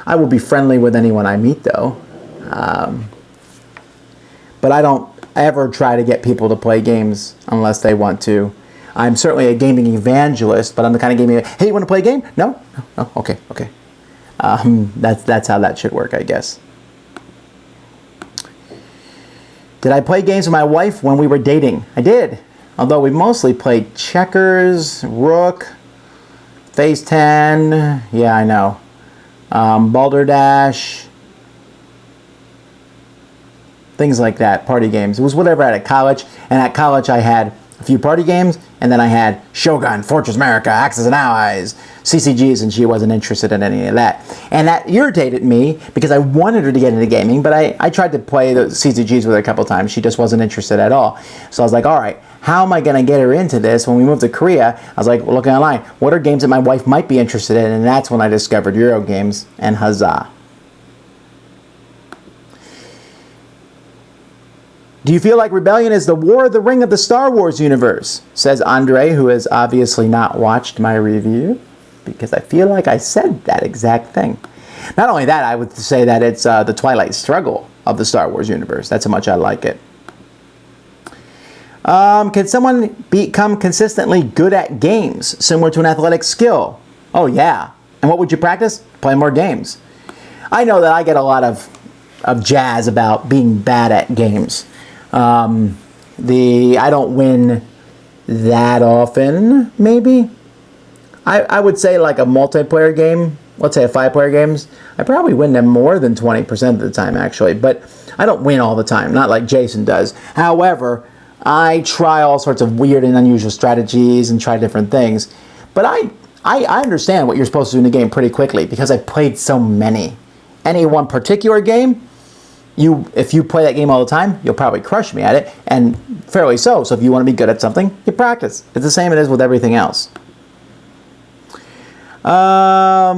A: I will be friendly with anyone I meet, though. But I don't ever try to get people to play games unless they want to. I'm certainly a gaming evangelist, but I'm the kind of gaming, hey, you want to play a game? No? No? Okay. That's how that should work, I guess. Did I play games with my wife when we were dating? I did. Although we mostly played checkers, rook, face 10, yeah, I know. Balderdash, things like that, party games. It was whatever I had at college, and at college I had a few party games, and then I had Shogun, Fortress America, Axis and Allies, CCGs, and she wasn't interested in any of that. And that irritated me because I wanted her to get into gaming, but I tried to play the CCGs with her a couple times. She just wasn't interested at all. So I was like, all right, how am I going to get her into this? When we moved to Korea, I was like, well, looking online, what are games that my wife might be interested in? And that's when I discovered Euro games, and huzzah. Do you feel like Rebellion is the War of the Ring of the Star Wars universe? Says Andre, who has obviously not watched my review, because I feel like I said that exact thing. Not only that, I would say that it's the Twilight Struggle of the Star Wars universe. That's how much I like it. Can someone become consistently good at games, similar to an athletic skill? Oh, yeah. And what would you practice? Play more games. I know that I get a lot of jazz about being bad at games. I don't win that often, maybe. I would say like a multiplayer game, let's say a 5-player games, I probably win them more than 20% of the time, actually. But I don't win all the time, not like Jason does. However, I try all sorts of weird and unusual strategies and try different things. But I understand what you're supposed to do in the game pretty quickly because I've played so many. Any one particular game, if you play that game all the time, you'll probably crush me at it, and fairly so. So if you want to be good at something, you practice. It's the same it is with everything else. All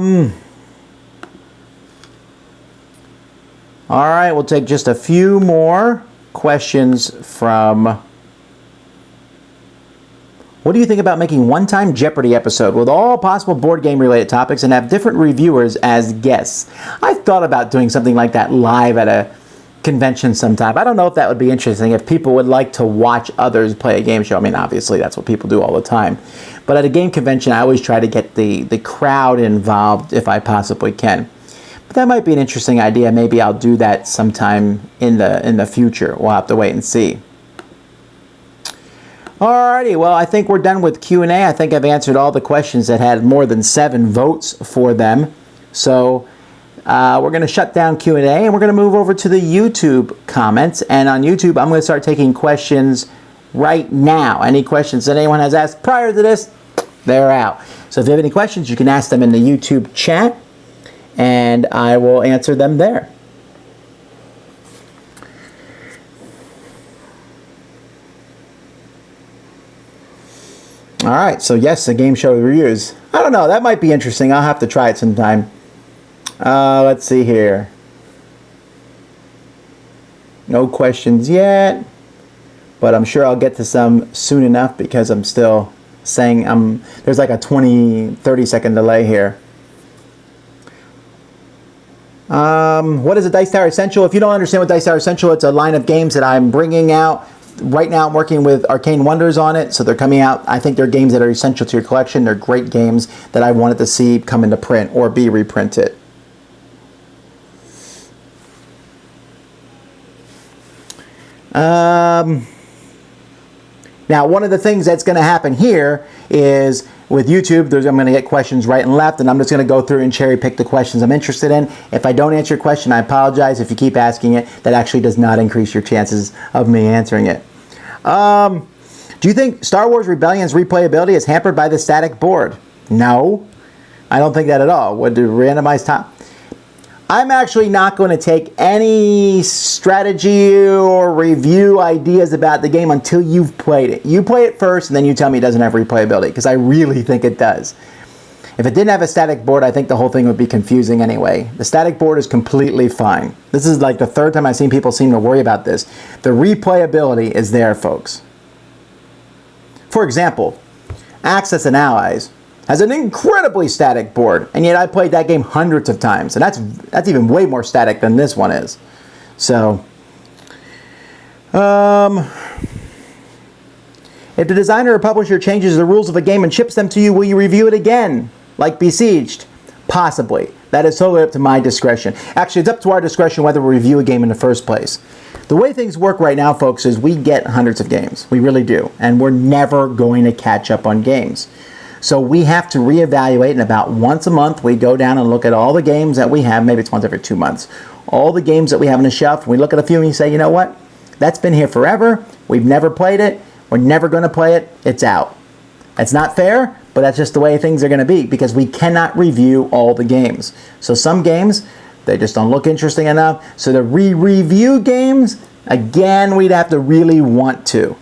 A: right, we'll take just a few more questions from... What do you think about making one-time Jeopardy episode with all possible board game related topics and have different reviewers as guests? I've thought about doing something like that live at a convention sometime. I don't know if that would be interesting if people would like to watch others play a game show. I mean, obviously that's what people do all the time. But at a game convention, I always try to get the crowd involved if I possibly can. But that might be an interesting idea. Maybe I'll do that sometime in the future. We'll have to wait and see. Alrighty, well, I think we're done with Q&A. I think I've answered all the questions that had more than 7 votes for them. So we're going to shut down Q&A and we're going to move over to the YouTube comments. And on YouTube, I'm going to start taking questions right now. Any questions that anyone has asked prior to this, they're out. So if you have any questions, you can ask them in the YouTube chat and I will answer them there. All right, so yes, the game show reviews. I don't know, that might be interesting. I'll have to try it sometime. Let's see here. No questions yet, but I'm sure I'll get to some soon enough because I'm still saying there's like a 20-30 second delay here. What is a Dice Tower Essential? If you don't understand what Dice Tower Essential, it's a line of games that I'm bringing out. Right now I'm working with Arcane Wonders on it, so they're coming out. I think they're games that are essential to your collection. They're great games that I wanted to see come into print or be reprinted. Now, one of the things that's going to happen here is with YouTube, I'm going to get questions right and left, and I'm just going to go through and cherry pick the questions I'm interested in. If I don't answer your question, I apologize. If you keep asking it, that actually does not increase your chances of me answering it. Do you think Star Wars Rebellion's replayability is hampered by the static board? No, I don't think that at all. Would the randomized time? I'm actually not going to take any strategy or review ideas about the game until you've played it. You play it first and then you tell me it doesn't have replayability, because I really think it does. If it didn't have a static board, I think the whole thing would be confusing anyway. The static board is completely fine. This is like the 3rd time I've seen people seem to worry about this. The replayability is there, folks. For example, Axis and Allies has an incredibly static board, and yet I played that game hundreds of times, and that's even way more static than this one is. So, if the designer or publisher changes the rules of a game and ships them to you, will you review it again, like Besieged? Possibly. That is totally up to my discretion. Actually, it's up to our discretion whether we review a game in the first place. The way things work right now, folks, is we get hundreds of games. We really do. And we're never going to catch up on games. So we have to reevaluate, and about once a month we go down and look at all the games that we have. Maybe it's once every 2 months. All the games that we have on the shelf. We look at a few and you say, you know what? That's been here forever. We've never played it. We're never going to play it. It's out. It's not fair, but that's just the way things are going to be because we cannot review all the games. So some games, they just don't look interesting enough. So to re-review games, again, we'd have to really want to.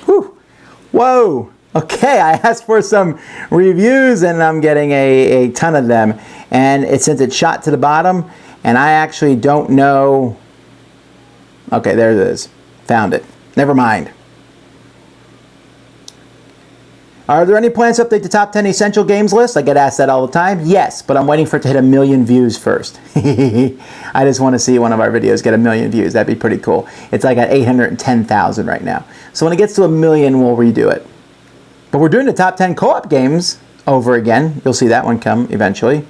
A: Whew. Whoa. Okay, I asked for some reviews and I'm getting a ton of them. And since it shot to the bottom, and I actually don't know. Okay, there it is. Found it. Never mind. Are there any plans to update the top 10 essential games list? I get asked that all the time. Yes, but I'm waiting for it to hit 1 million views first. I just want to see one of our videos get 1 million views. That'd be pretty cool. It's like at 810,000 right now. So when it gets to 1 million, we'll redo it. But we're doing the top 10 co-op games over again. You'll see that one come eventually.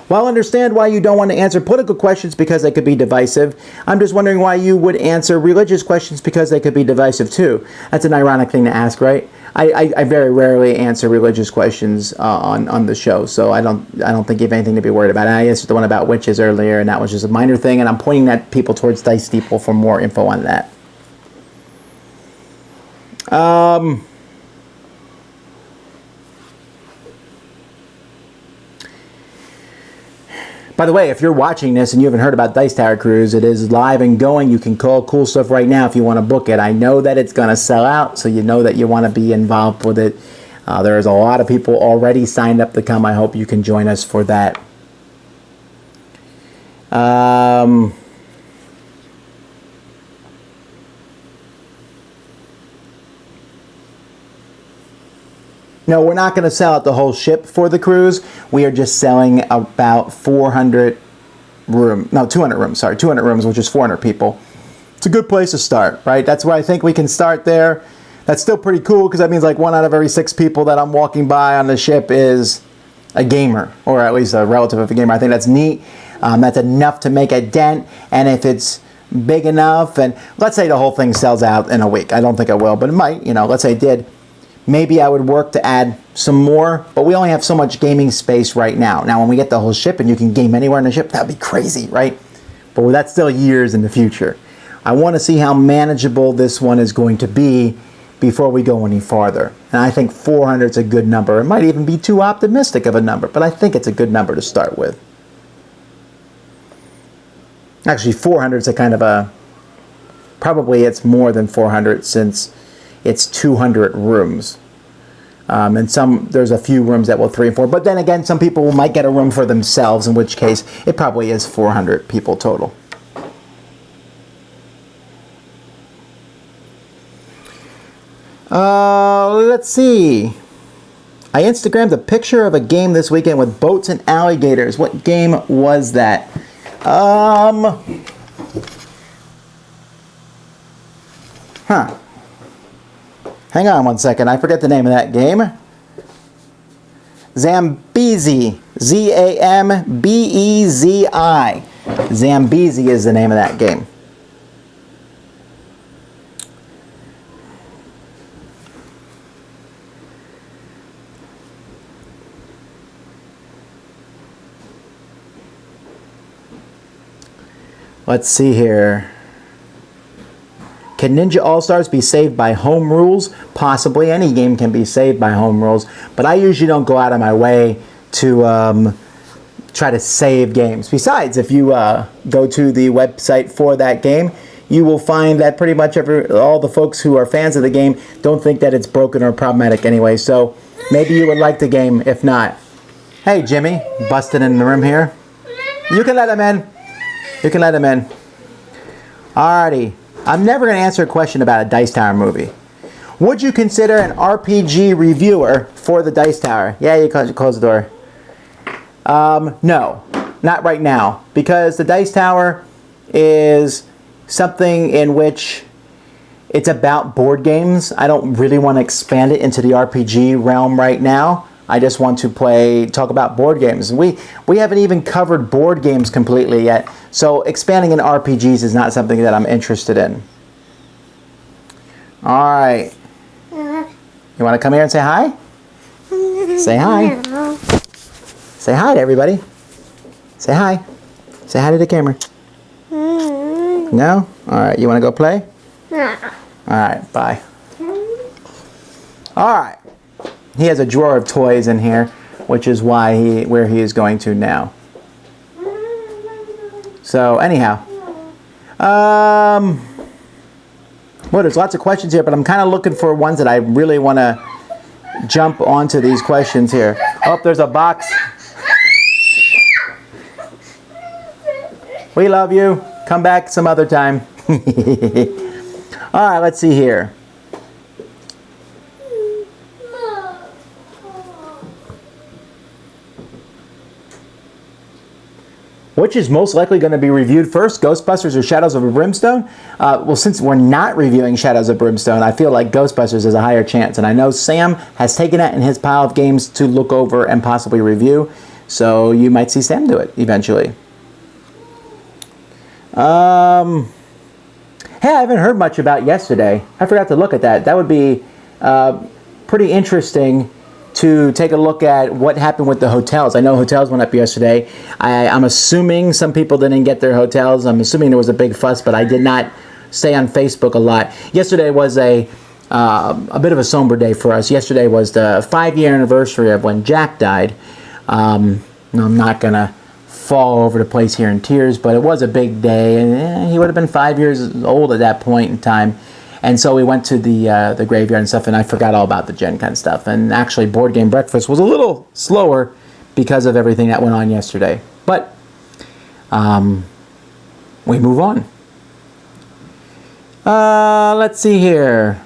A: While I understand why you don't want to answer political questions because they could be divisive, I'm just wondering why you would answer religious questions because they could be divisive too. That's an ironic thing to ask, right? I very rarely answer religious questions on the show, so I don't think you have anything to be worried about. And I answered the one about witches earlier, and that was just a minor thing, and I'm pointing at people towards Dice Steeple for more info on that. By the way, if you're watching this and you haven't heard about Dice Tower Cruise, it is live and going. You can call Cool Stuff right now if you want to book it. I know that it's going to sell out, so you know that you want to be involved with it. There's a lot of people already signed up to come. I hope you can join us for that. No, we're not going to sell out the whole ship for the cruise. We are just selling about 200 rooms, sorry, 200 rooms, which is 400 people. It's a good place to start, right? That's where I think we can start there. That's still pretty cool because that means like 1 out of every 6 people that I'm walking by on the ship is a gamer, or at least a relative of a gamer. I think that's neat. That's enough to make a dent, and if it's big enough, and let's say the whole thing sells out in a week. I don't think it will, but it might, let's say it did. Maybe I would work to add some more, but we only have so much gaming space right now. Now, when we get the whole ship and you can game anywhere on the ship, that'd be crazy, right? But that's still years in the future. I want to see how manageable this one is going to be before we go any farther. And I think 400 is a good number. It might even be too optimistic of a number, but I think it's a good number to start with. Actually, 400 is a kind of a, probably it's more than 400 since it's 200 rooms. And there's a few rooms that will 3 and 4. But then again, some people might get a room for themselves, in which case it probably is 400 people total. Let's see. I Instagrammed a picture of a game this weekend with boats and alligators. What game was that? Hang on one second. I forget the name of that game. Zambezi. Z-A-M-B-E-Z-I. Zambezi is the name of that game. Let's see here. Can Ninja All-Stars be saved by home rules? Possibly. Any game can be saved by home rules, but I usually don't go out of my way to try to save games. Besides, if you go to the website for that game, you will find that pretty much all the folks who are fans of the game don't think that it's broken or problematic anyway, so maybe you would like the game. If not, hey Jimmy, busted in the room here. You can let him in. You can let him in. Alrighty. I'm never going to answer a question about a Dice Tower movie. Would you consider an RPG reviewer for the Dice Tower? Yeah, you close the door. No, not right now, because the Dice Tower is something in which it's about board games. I don't really want to expand it into the RPG realm right now. I just want to talk about board games. We haven't even covered board games completely yet, so expanding in RPGs is not something that I'm interested in. All right. You want to come here and say hi? Say hi. Say hi to everybody. Say hi. Say hi to the camera. No? All right. You want to go play? All right. Bye. All right. He has a drawer of toys in here, which is where he is going to now. So anyhow, well, there's lots of questions here, but I'm kind of looking for ones that I really want to jump onto these questions here. Oh, there's a box. We love you. Come back some other time. All right, let's see here. Which is most likely going to be reviewed first, Ghostbusters or Shadows of a Brimstone? Well, since we're not reviewing Shadows of Brimstone, I feel like Ghostbusters has a higher chance. And I know Sam has taken that in his pile of games to look over and possibly review. So you might see Sam do it eventually. Hey, I haven't heard much about yesterday. I forgot to look at that. That would be pretty interesting to take a look at what happened with the hotels. I know hotels went up yesterday. I'm assuming some people didn't get their hotels. I'm assuming there was a big fuss, but I did not stay on Facebook a lot. Yesterday was a bit of a somber day for us. Yesterday was the 5-year anniversary of when Jack died. I'm not going to fall over the place here in tears, but it was a big day, and he would have been 5 years old at that point in time. And so we went to the graveyard and stuff, and I forgot all about the Gen Con stuff. And actually, Board Game Breakfast was a little slower because of everything that went on yesterday. But we move on. Let's see here.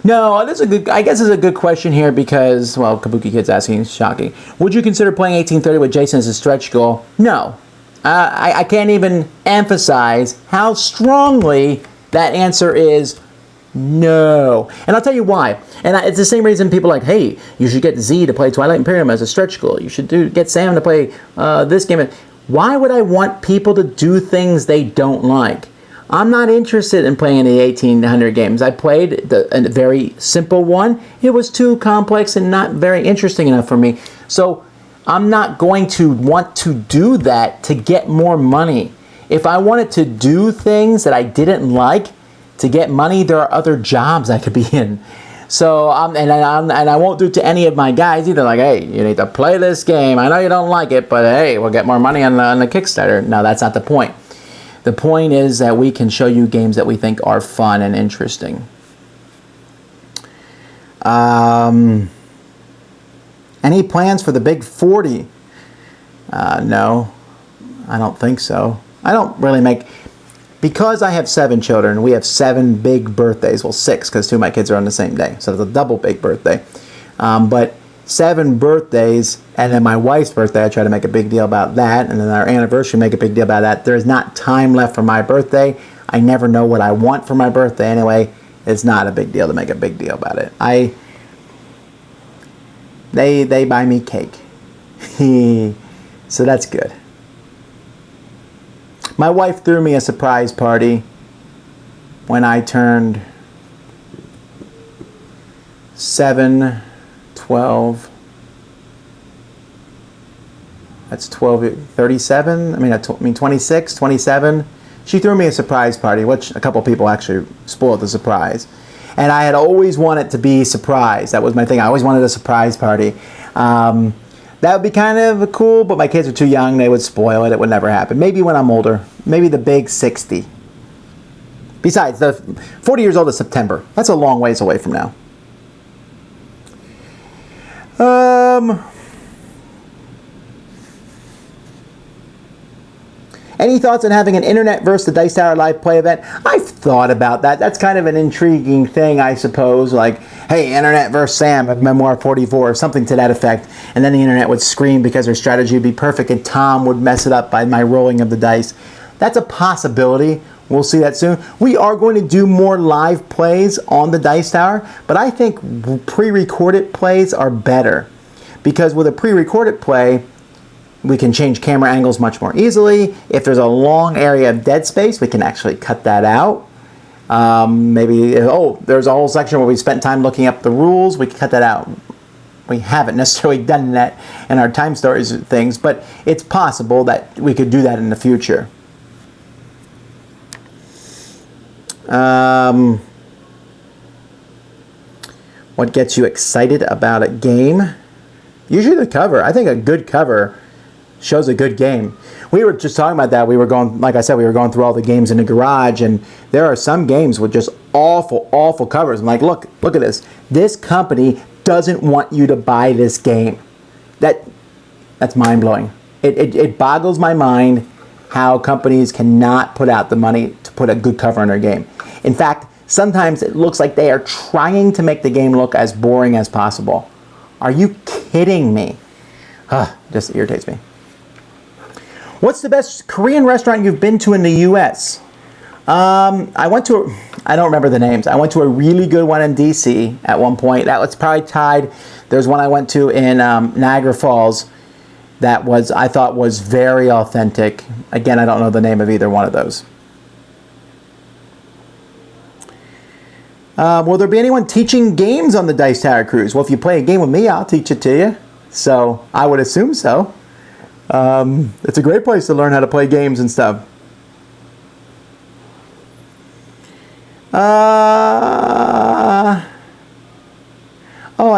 A: No, this is a good. I guess it's a good question here because, well, Kabuki Kid's asking, shocking. Would you consider playing 1830 with Jason as a stretch goal? No. I can't even emphasize how strongly that answer is no. And I'll tell you why. And it's the same reason people are like, hey, you should get Z to play Twilight Imperium as a stretch goal. You should get Sam to play this game. Why would I want people to do things they don't like? I'm not interested in playing any 1800 games. I played a very simple one. It was too complex and not very interesting enough for me. So I'm not going to want to do that to get more money. If I wanted to do things that I didn't like to get money, there are other jobs I could be in. So, and I won't do to any of my guys either, like, hey, you need to play this game. I know you don't like it, but hey, we'll get more money on the Kickstarter. No, that's not the point. The point is that we can show you games that we think are fun and interesting. Any plans for the big 40? No, I don't think so. I don't really because I have 7 children, we have 7 big birthdays. Well, 6, because 2 of my kids are on the same day. So it's a double big birthday. But 7 birthdays, and then my wife's birthday, I try to make a big deal about that. And then our anniversary, make a big deal about that. There's not time left for my birthday. I never know what I want for my birthday anyway. It's not a big deal to make a big deal about it. They buy me cake. So that's good. My wife threw me a surprise party when I turned 7, 12. That's 12, 37. I mean 26, 27. She threw me a surprise party, which a couple people actually spoiled the surprise. And I had always wanted to be surprised. That was my thing. I always wanted a surprise party. That would be kind of cool, but my kids are too young. They would spoil it. It would never happen. Maybe when I'm older. Maybe the big 60. Besides, the 40 years old is September. That's a long ways away from now. Any thoughts on having an internet versus the Dice Tower live play event? I've thought about that. That's kind of an intriguing thing, I suppose. Like, hey, Internet versus Sam of Memoir 44, or something to that effect. And then the Internet would scream because their strategy would be perfect, and Tom would mess it up by my rolling of the dice. That's a possibility. We'll see that soon. We are going to do more live plays on the Dice Tower, but I think pre-recorded plays are better. Because with a pre-recorded play, we can change camera angles much more easily. If there's a long area of dead space, we can actually cut that out. Maybe, there's a whole section where we spent time looking up the rules. We can cut that out. We haven't necessarily done that in our time stories and things, but it's possible that we could do that in the future. What gets you excited about a game? Usually the cover. I think a good cover shows a good game. We were just talking about that. We were going, like I said, we were going through all the games in the garage, and there are some games with just awful, awful covers. I'm like, look at this. This company doesn't want you to buy this game. That's mind-blowing. It boggles my mind how companies cannot put out the money to put a good cover on their game. In fact, sometimes it looks like they are trying to make the game look as boring as possible. Are you kidding me? Just irritates me. What's the best Korean restaurant you've been to in the U.S.? I don't remember the names. I went to a really good one in D.C. at one point. That was probably tied. There's one I went to in Niagara Falls that I thought was very authentic. Again, I don't know the name of either one of those. Will there be anyone teaching games on the Dice Tower Cruise? Well, if you play a game with me, I'll teach it to you. So I would assume so. It's a great place to learn how to play games and stuff. I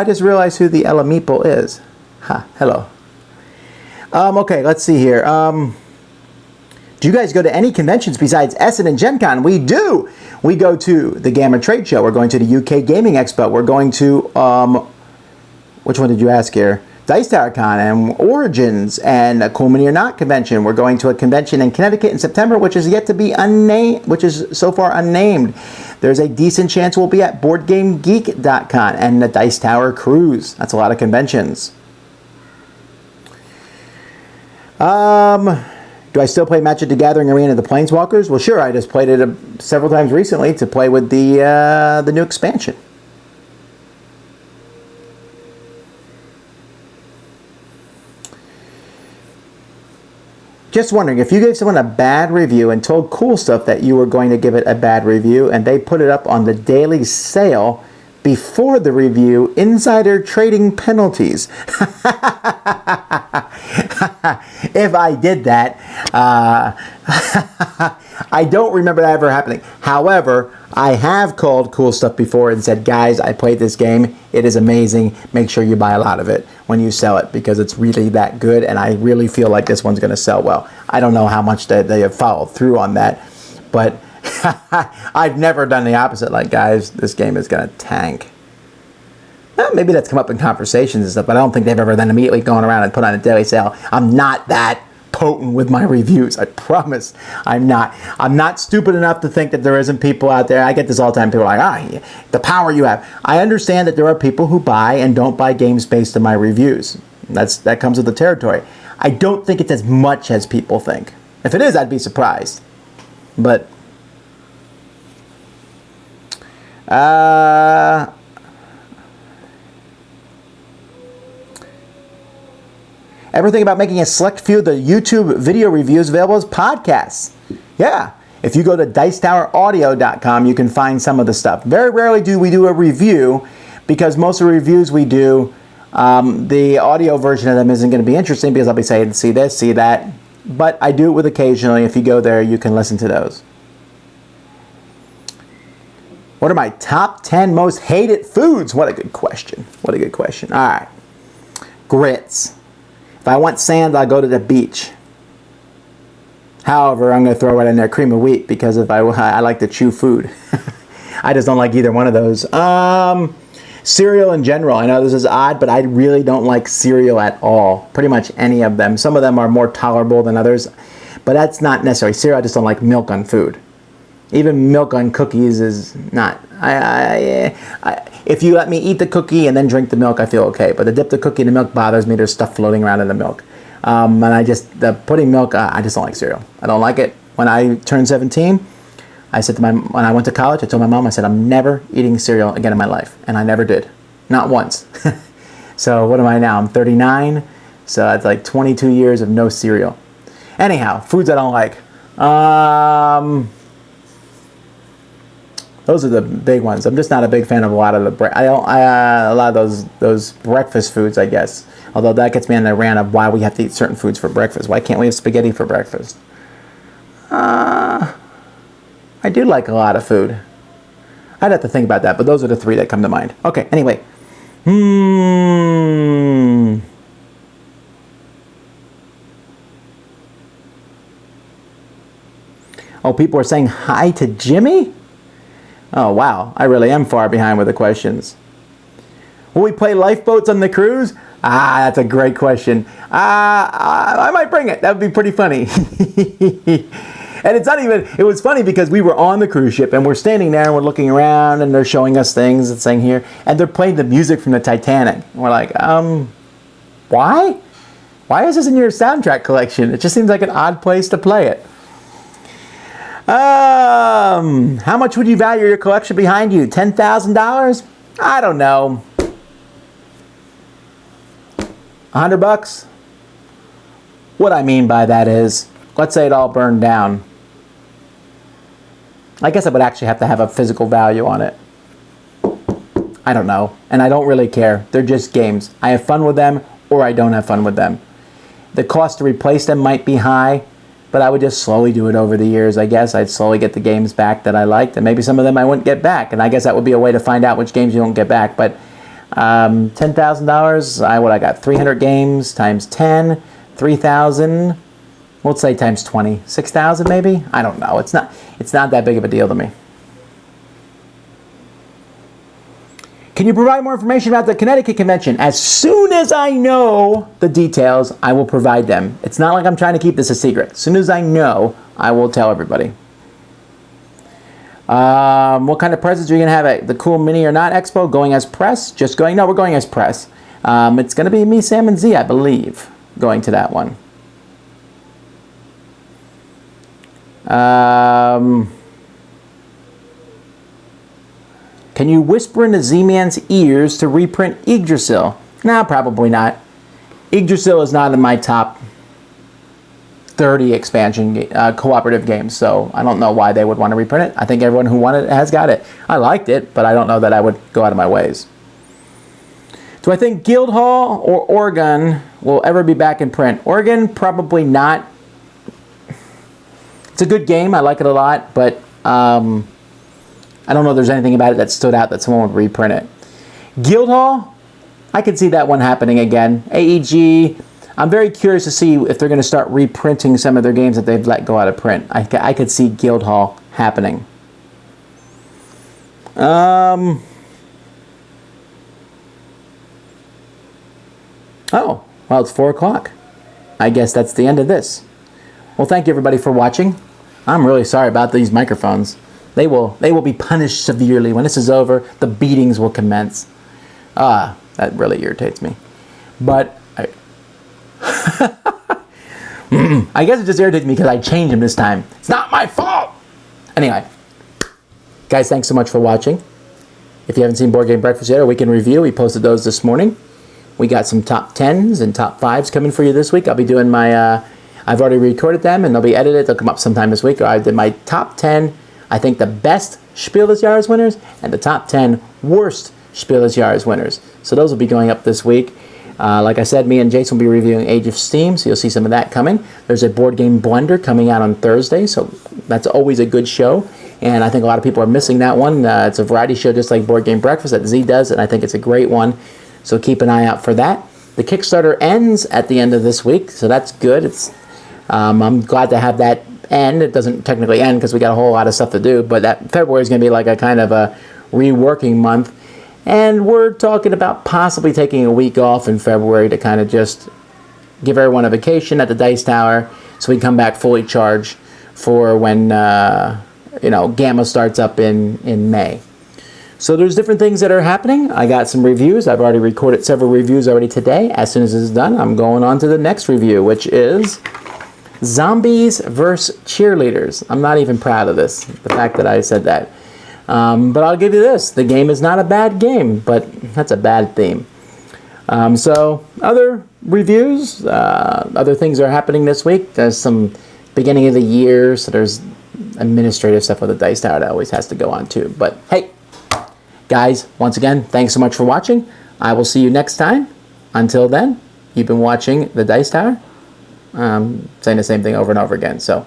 A: just realized who the Ella Meeple is. Hello. Okay, let's see here. Do you guys go to any conventions besides Essen and Gen Con? We do. We go to the Gamma Trade Show. We're going to the UK Gaming Expo. We're going to, which one did you ask here? Dice Tower Con and Origins and a Cool Mini or Not convention. We're going to a convention in Connecticut in September, which is yet to be unnamed, which is so far unnamed. There's a decent chance we'll be at BoardGameGeek.con and the Dice Tower Cruise. That's a lot of conventions. Do I still play Magic the Gathering Arena of the Planeswalkers? Well, sure. I just played it several times recently to play with the new expansion. Just wondering, if you gave someone a bad review and told Cool Stuff that you were going to give it a bad review and they put it up on the daily sale before the review, insider trading penalties. If I did that, I don't remember that ever happening. However, I have called Cool Stuff before and said, guys, I played this game. It is amazing. Make sure you buy a lot of it when you sell it because it's really that good, and I really feel like this one's going to sell well. I don't know how much they have followed through on that, but I've never done the opposite. Like, guys, this game is going to tank. Maybe that's come up in conversations and stuff, but I don't think they've ever then immediately gone around and put on a daily sale. I'm not that potent with my reviews. I promise I'm not. I'm not stupid enough to think that there isn't people out there. I get this all the time. People are like, the power you have. I understand that there are people who buy and don't buy games based on my reviews. That comes with the territory. I don't think it's as much as people think. If it is, I'd be surprised. But everything about making a select few of the YouTube video reviews available as podcasts. Yeah. If you go to dicetoweraudio.com, you can find some of the stuff. Very rarely do we do a review because most of the reviews we do, the audio version of them isn't going to be interesting because I'll be saying, see this, see that. But I do it with occasionally. If you go there, you can listen to those. What are my top 10 most hated foods? What a good question. What a good question. All right. Grits. If I want sand, I'll go to the beach. However, I'm going to throw right in there cream of wheat because if I like to chew food. I just don't like either one of those. Cereal in general. I know this is odd, but I really don't like cereal at all. Pretty much any of them. Some of them are more tolerable than others, but that's not necessarily cereal. I just don't like milk on food. Even milk on cookies is not. If you let me eat the cookie and then drink the milk, I feel okay. But to dip the cookie in the milk bothers me. There's stuff floating around in the milk. And putting milk, I just don't like cereal. I don't like it. When I turned 17, I said when I went to college, I told my mom, I said, I'm never eating cereal again in my life. And I never did. Not once. So what am I now? I'm 39. So it's like 22 years of no cereal. Anyhow, foods I don't like. Those are the big ones. I'm just not a big fan of a lot of a lot of those breakfast foods, I guess. Although that gets me on the rant of why we have to eat certain foods for breakfast. Why can't we have spaghetti for breakfast? I do like a lot of food. I'd have to think about that, but those are the three that come to mind. Okay, anyway. Oh, people are saying hi to Jimmy? Oh, wow. I really am far behind with the questions. Will we play lifeboats on the cruise? That's a great question. I might bring it. That would be pretty funny. And it's not even, it was funny because we were on the cruise ship and we're standing there and we're looking around and they're showing us things and saying here, and they're playing the music from the Titanic. And we're like, why? Why is this in your soundtrack collection? It just seems like an odd place to play it. How much would you value your collection behind you? $10,000? I don't know. $100? What I mean by that is, let's say it all burned down. I guess I would actually have to have a physical value on it. I don't know. And I don't really care. They're just games. I have fun with them or I don't have fun with them. The cost to replace them might be high, but I would just slowly do it over the years, I guess. I'd slowly get the games back that I liked, and maybe some of them I wouldn't get back. And I guess that would be a way to find out which games you don't get back. But $10,000, I got 300 games times 10, 3,000. Let's say times 20, 6,000 maybe? I don't know. It's not that big of a deal to me. Can you provide more information about the Connecticut Convention? As soon as I know the details, I will provide them. It's not like I'm trying to keep this a secret. As soon as I know, I will tell everybody. What kind of presents are you going to have at the Cool Mini or Not Expo? Going as press? Just going? No, we're going as press. It's going to be me, Sam, and Z, I believe, going to that one. Can you whisper into Z-Man's ears to reprint Yggdrasil? No, probably not. Yggdrasil is not in my top 30 expansion cooperative games, so I don't know why they would want to reprint it. I think everyone who wanted it has got it. I liked it, but I don't know that I would go out of my ways. Do I think Guildhall or Oregon will ever be back in print? Oregon, probably not. It's a good game. I like it a lot, but I don't know if there's anything about it that stood out that someone would reprint it. Guildhall, I could see that one happening again. AEG, I'm very curious to see if they're going to start reprinting some of their games that they've let go out of print. I could see Guildhall happening. Oh, well, it's 4 o'clock. I guess that's the end of this. Well, thank you everybody for watching. I'm really sorry about these microphones. They will be punished severely. When this is over, the beatings will commence. That really irritates me. But I guess it just irritates me because I changed them this time. It's not my fault. Anyway, guys, thanks so much for watching. If you haven't seen Board Game Breakfast yet or Weekend Review, we posted those this morning. We got some top 10s and top 5s coming for you this week. I'll be doing my, I've already recorded them and they'll be edited. They'll come up sometime this week. I did my top 10, I think the best Spiel des Jahres winners and the top 10 worst Spiel des Jahres winners. So those will be going up this week. Like I said, me and Jason will be reviewing Age of Steam, so you'll see some of that coming. There's a Board Game Blender coming out on Thursday, so that's always a good show. And I think a lot of people are missing that one. It's a variety show just like Board Game Breakfast that Z does, and I think it's a great one. So keep an eye out for that. The Kickstarter ends at the end of this week, so that's good. I'm glad to have that end. It doesn't technically end because we got a whole lot of stuff to do, but that February is going to be like a kind of a reworking month. And we're talking about possibly taking a week off in February to kind of just give everyone a vacation at the Dice Tower so we can come back fully charged for when Gamma starts up in May. So there's different things that are happening. I got some reviews. I've already recorded several reviews already today. As soon as this is done, I'm going on to the next review, which is Zombies vs. Cheerleaders. I'm not even proud of this, the fact that I said that. But I'll give you this. The game is not a bad game, but that's a bad theme. So other reviews, other things are happening this week. There's some beginning of the year, so there's administrative stuff with the Dice Tower that always has to go on too. But hey, guys, once again, thanks so much for watching. I will see you next time. Until then, you've been watching the Dice Tower. Saying the same thing over and over again. So